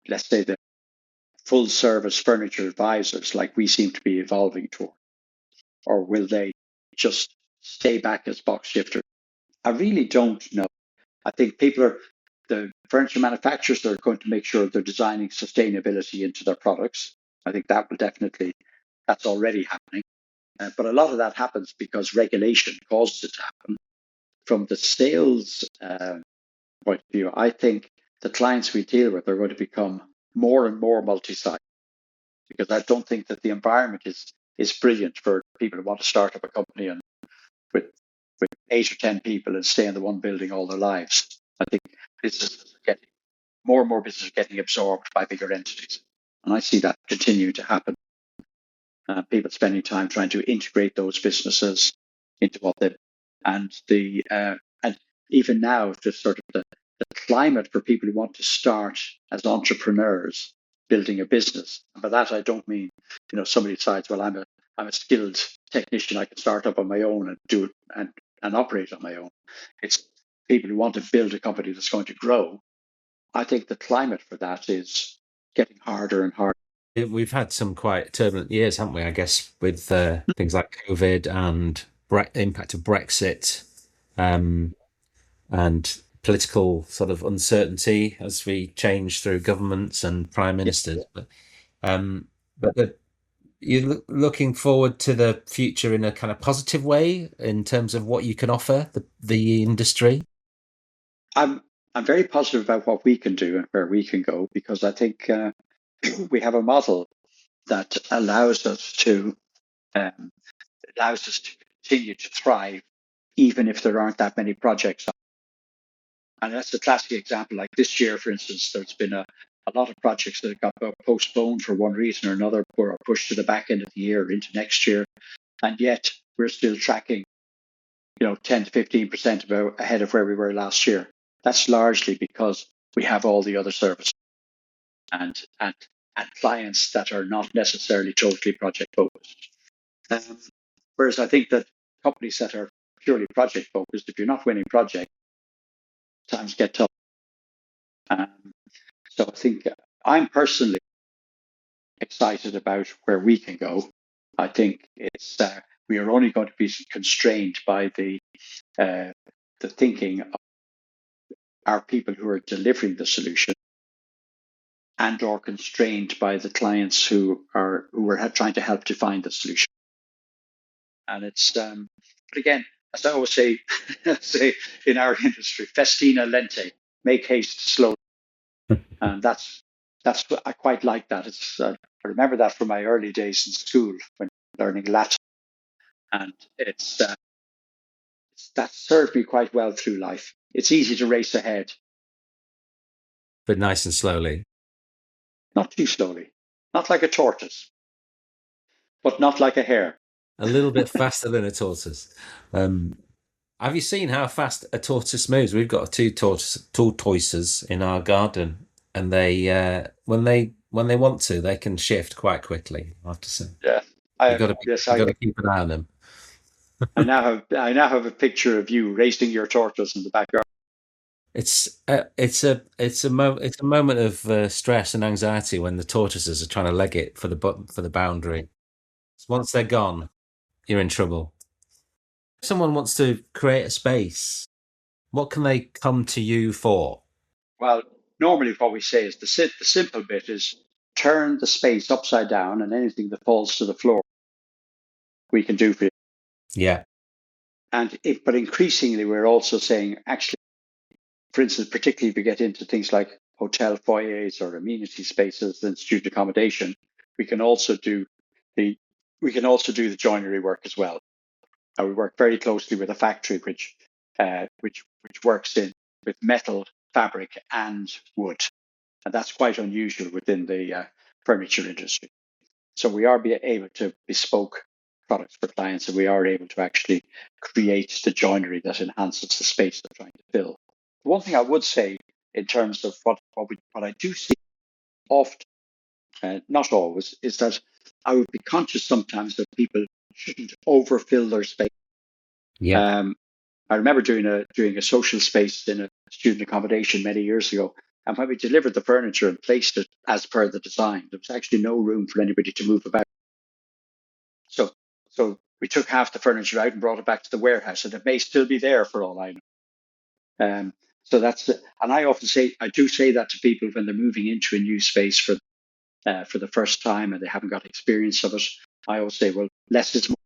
let's say, the full service furniture advisors like we seem to be evolving toward? Or will they just stay back as box shifters? I really don't know. I think the furniture manufacturers are going to make sure they're designing sustainability into their products. I think that's already happening. But a lot of that happens because regulation causes it to happen. From the sales point of view, I think the clients we deal with are going to become more and more multi-site. because I don't think that the environment is brilliant for people who want to start up a company and with 8 or 10 people and stay in the one building all their lives. I think businesses are getting more and more businesses are getting absorbed by bigger entities, and I see that continue to happen. People spending time trying to integrate those businesses into what they and even now, just sort of the climate for people who want to start as entrepreneurs building a business. And by that I don't mean, somebody decides, well, I'm a skilled technician, I can start up on my own and do it and operate on my own. It's people who want to build a company that's going to grow. I think the climate for that is getting harder and harder. We've had some quite turbulent years, haven't we? I guess with things like COVID and impact of Brexit, and political sort of uncertainty as we change through governments and prime ministers. But you're looking forward to the future in a kind of positive way in terms of what you can offer the industry. I'm very positive about what we can do and where we can go, because I think we have a model that um, allows us to continue to thrive, even if there aren't that many projects. And that's a classic example. Like this year, for instance, there's been a lot of projects that got postponed for one reason or another, or pushed to the back end of the year into next year, and yet we're still tracking, 10 to 15% ahead of where we were last year. That's largely because we have all the other services and clients that are not necessarily totally project focused. Whereas I think that companies that are purely project focused, if you're not winning projects, times get tough. So I think I'm personally excited about where we can go. I think we are only going to be constrained by the thinking of our people who are delivering the solution, and or constrained by the clients who are trying to help define the solution. And it's but again, as I always say, say in our industry, festina lente, make haste slowly, and that's what I quite like. That it's I remember that from my early days in school when learning Latin, and that served me quite well through life. It's easy to race ahead, but nice and slowly. Not too slowly, not like a tortoise, but not like a hare. A little bit faster than a tortoise. Have you seen how fast a tortoise moves? We've got two tortoises in our garden, and they when they want to, they can shift quite quickly. I have to say. Yeah, you got to keep an eye on them. I now have a picture of you racing your tortoise in the backyard. It's a moment of stress and anxiety when the tortoises are trying to leg it for the boundary. Once they're gone, you're in trouble. If someone wants to create a space, what can they come to you for? Well, normally what we say is the simple bit is turn the space upside down, and anything that falls to the floor, we can do for you. Yeah. But increasingly, we're also saying, actually, for instance, particularly if we get into things like hotel foyers or amenity spaces and student accommodation, we can also do the joinery work as well. And we work very closely with a factory which works with metal, fabric, and wood, and that's quite unusual within the furniture industry. So we are able to bespoke products for clients, and we are able to actually create the joinery that enhances the space they're trying to fill. One thing I would say in terms of what I do see often, not always, is that I would be conscious sometimes that people shouldn't overfill their space. Yeah. I remember doing a social space in a student accommodation many years ago, and when we delivered the furniture and placed it as per the design, there was actually no room for anybody to move about. So we took half the furniture out and brought it back to the warehouse, and it may still be there for all I know. So that's it. And I do say that to people when they're moving into a new space for the first time and they haven't got experience of it. I always say, well, less is more.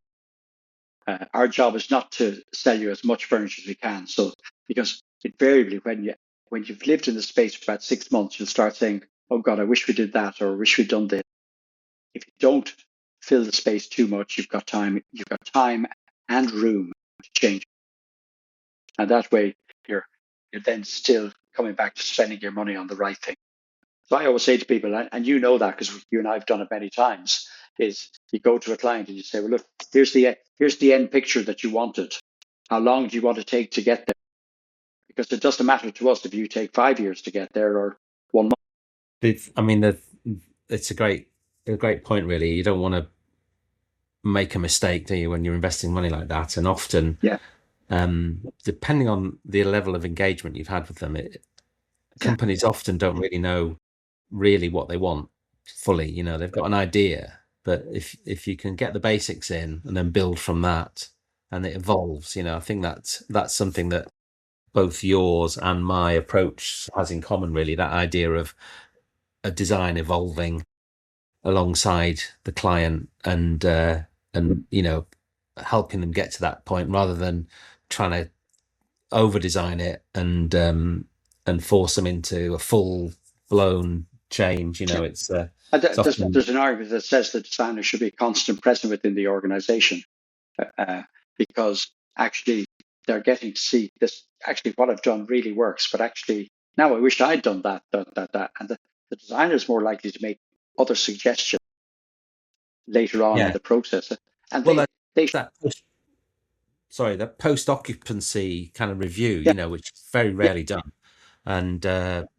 Our job is not to sell you as much furniture as we can. So because invariably when you've lived in the space for about 6 months, you'll start saying, oh God, I wish we did that, or I wish we'd done this. if you don't fill the space too much, you've got time and room to change. And that way you're then still coming back to spending your money on the right thing. So I always say to people, and you know that because you and I have done it many times, is you go to a client and you say, well, look, here's the end picture that you wanted. How long do you want to take to get there? Because it doesn't matter to us if you take 5 years to get there or 1 month. I mean, it's a great point, really. You don't want to make a mistake, do you, when you're investing money like that? And often, Yeah. Depending on the level of engagement you've had with them, companies often don't really know what they want fully. You know, they've got an idea, but if you can get the basics in and then build from that, and it evolves, you know, I think that's something that both yours and my approach has in common, really, that idea of a design evolving alongside the client and you know, helping them get to that point rather than trying to over design it and force them into a full blown change. You know, it's often... There's an argument that says the designer should be a constant present within the organization, because actually they're getting to see this. Actually, what I've done really works, but actually now I wish I'd done that. And the designer is more likely to make other suggestions later on in the process. And that post occupancy kind of review, you know, which is very rarely done, and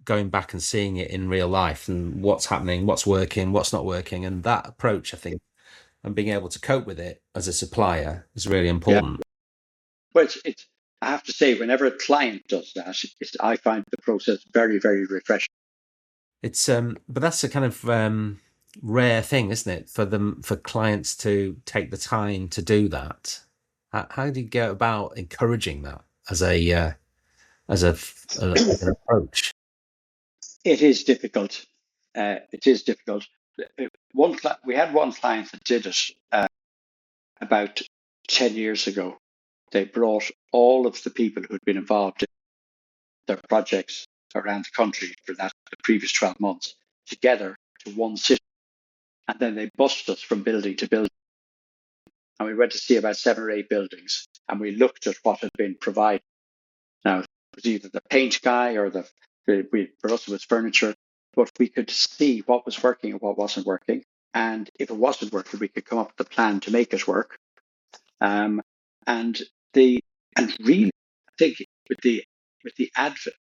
going back and seeing it in real life and what's happening, what's working, what's not working, and that approach, I think, and being able to cope with it as a supplier is really important. Well, it's I have to say, whenever a client does that, I find the process very, very refreshing. It's but that's a kind of rare thing, isn't it, for clients to take the time to do that? How do you go about encouraging that as an approach? It is difficult. It is difficult. We had one client that did it about 10 years ago. They brought all of the people who had been involved in their projects around the country for the previous 12 months together to one city. And then they bussed us from building to building. And we went to see about 7 or 8 buildings. And we looked at what had been provided. Now, it was either the paint guy or for us it was furniture. But we could see what was working and what wasn't working. And if it wasn't working, we could come up with a plan to make it work. And really, I think with the advent,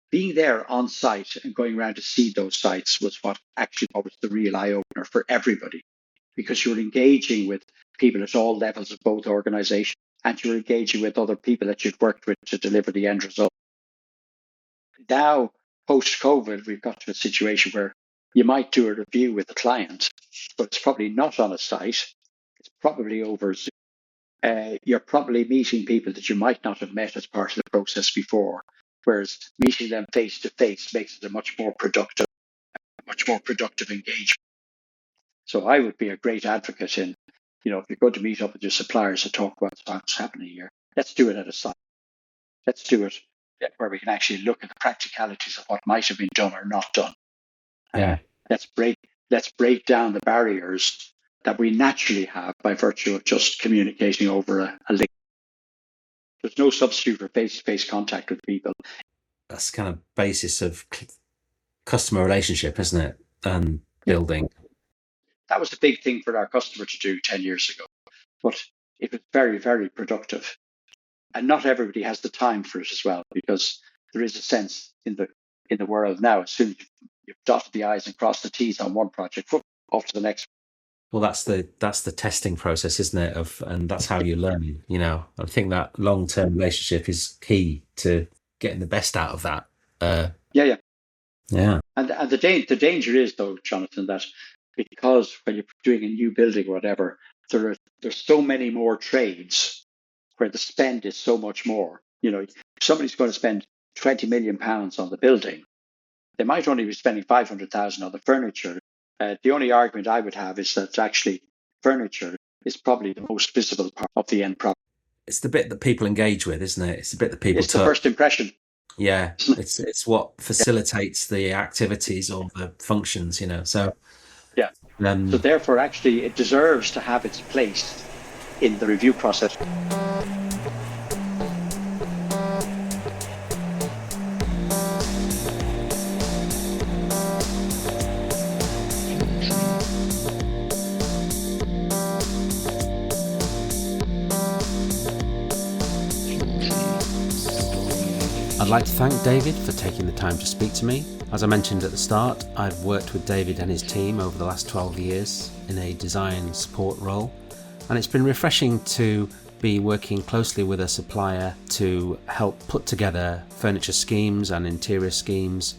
being there on site and going around to see those sites was what was the real eye opener for everybody, because you're engaging with people at all levels of both organizations, and you're engaging with other people that you've worked with to deliver the end result. Now, post-COVID, we've got to a situation where you might do a review with a client, but it's probably not on a site. It's probably over Zoom. You're probably meeting people that you might not have met as part of the process before, whereas meeting them face to face makes it a much more productive engagement. So I would be a great advocate in, if you're going to meet up with your suppliers to talk about what's happening here, let's do it at a site. Let's do it where we can actually look at the practicalities of what might have been done or not done. Let's break down the barriers that we naturally have by virtue of just communicating over a link. There's no substitute for face-to-face contact with people. That's kind of basis of customer relationship, isn't it? And building. That was the big thing for our customer to do 10 years ago. But it was very, very productive. And not everybody has the time for it as well, because there is a sense in the world now, as soon as you've dotted the I's and crossed the T's on one project, off to the next. Well, that's the testing process, isn't it? And that's how you learn. I think that long-term relationship is key to getting the best out of that. Yeah. And the danger is, though, Jonathan, that because when you're doing a new building or whatever, there's so many more trades where the spend is so much more. If somebody's going to spend £20 million on the building, they might only be spending 500,000 on the furniture. The only argument I would have is that actually furniture is probably the most visible part of the end product. It's the bit that people engage with, isn't it? It's the bit that people It's the first impression. Yeah, it's what facilitates the activities or the functions, So So therefore, actually, it deserves to have its place in the review process. I'd like to thank David for taking the time to speak to me. As I mentioned at the start, I've worked with David and his team over the last 12 years in a design support role, and it's been refreshing to be working closely with a supplier to help put together furniture schemes and interior schemes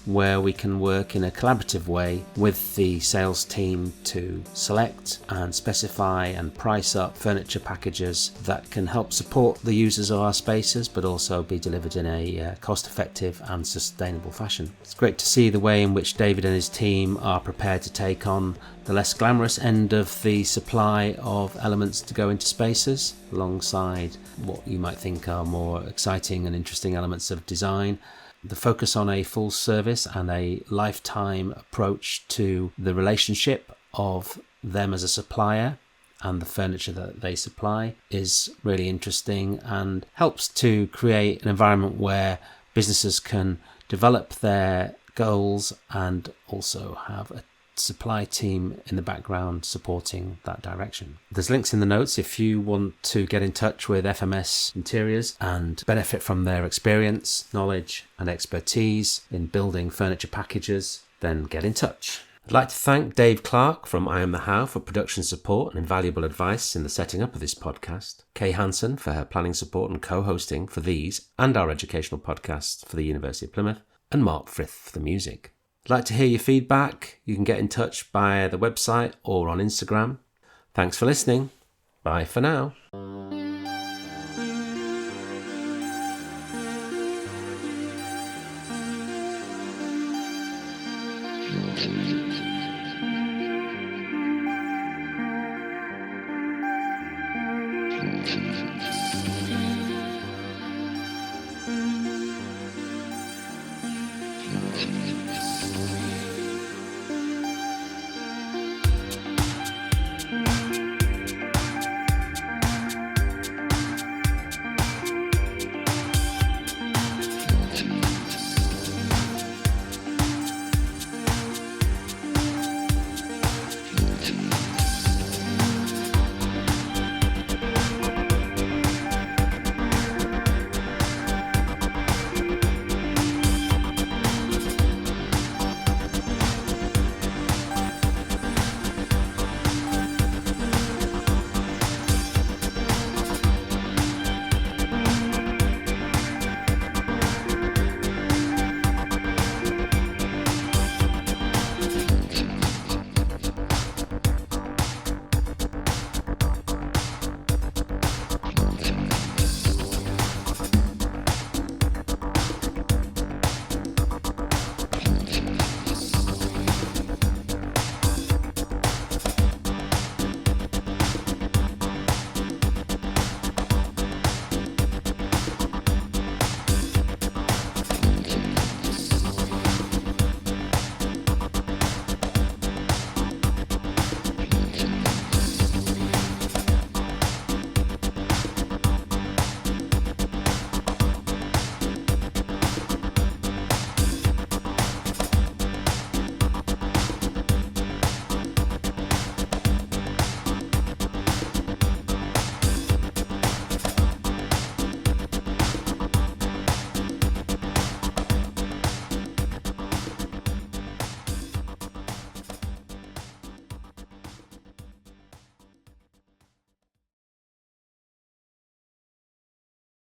where we can work in a collaborative way with the sales team to select and specify and price up furniture packages that can help support the users of our spaces but also be delivered in a cost-effective and sustainable fashion. It's great to see the way in which David and his team are prepared to take on the less glamorous end of the supply of elements to go into spaces alongside what you might think are more exciting and interesting elements of design. The focus on a full service and a lifetime approach to the relationship of them as a supplier and the furniture that they supply is really interesting and helps to create an environment where businesses can develop their goals and also have a supply team in the background supporting that direction. There's links in the notes if you want to get in touch with FMS Interiors and benefit from their experience, knowledge and expertise in building furniture packages, then get in touch. I'd like to thank Dave Clark from I Am The How for production support and invaluable advice in the setting up of this podcast, Kay Hansen for her planning support and co-hosting for these and our educational podcasts for the University of Plymouth, and Mark Frith for the music. I'd like to hear your feedback. You can get in touch via the website or on Instagram. Thanks for listening. Bye for now.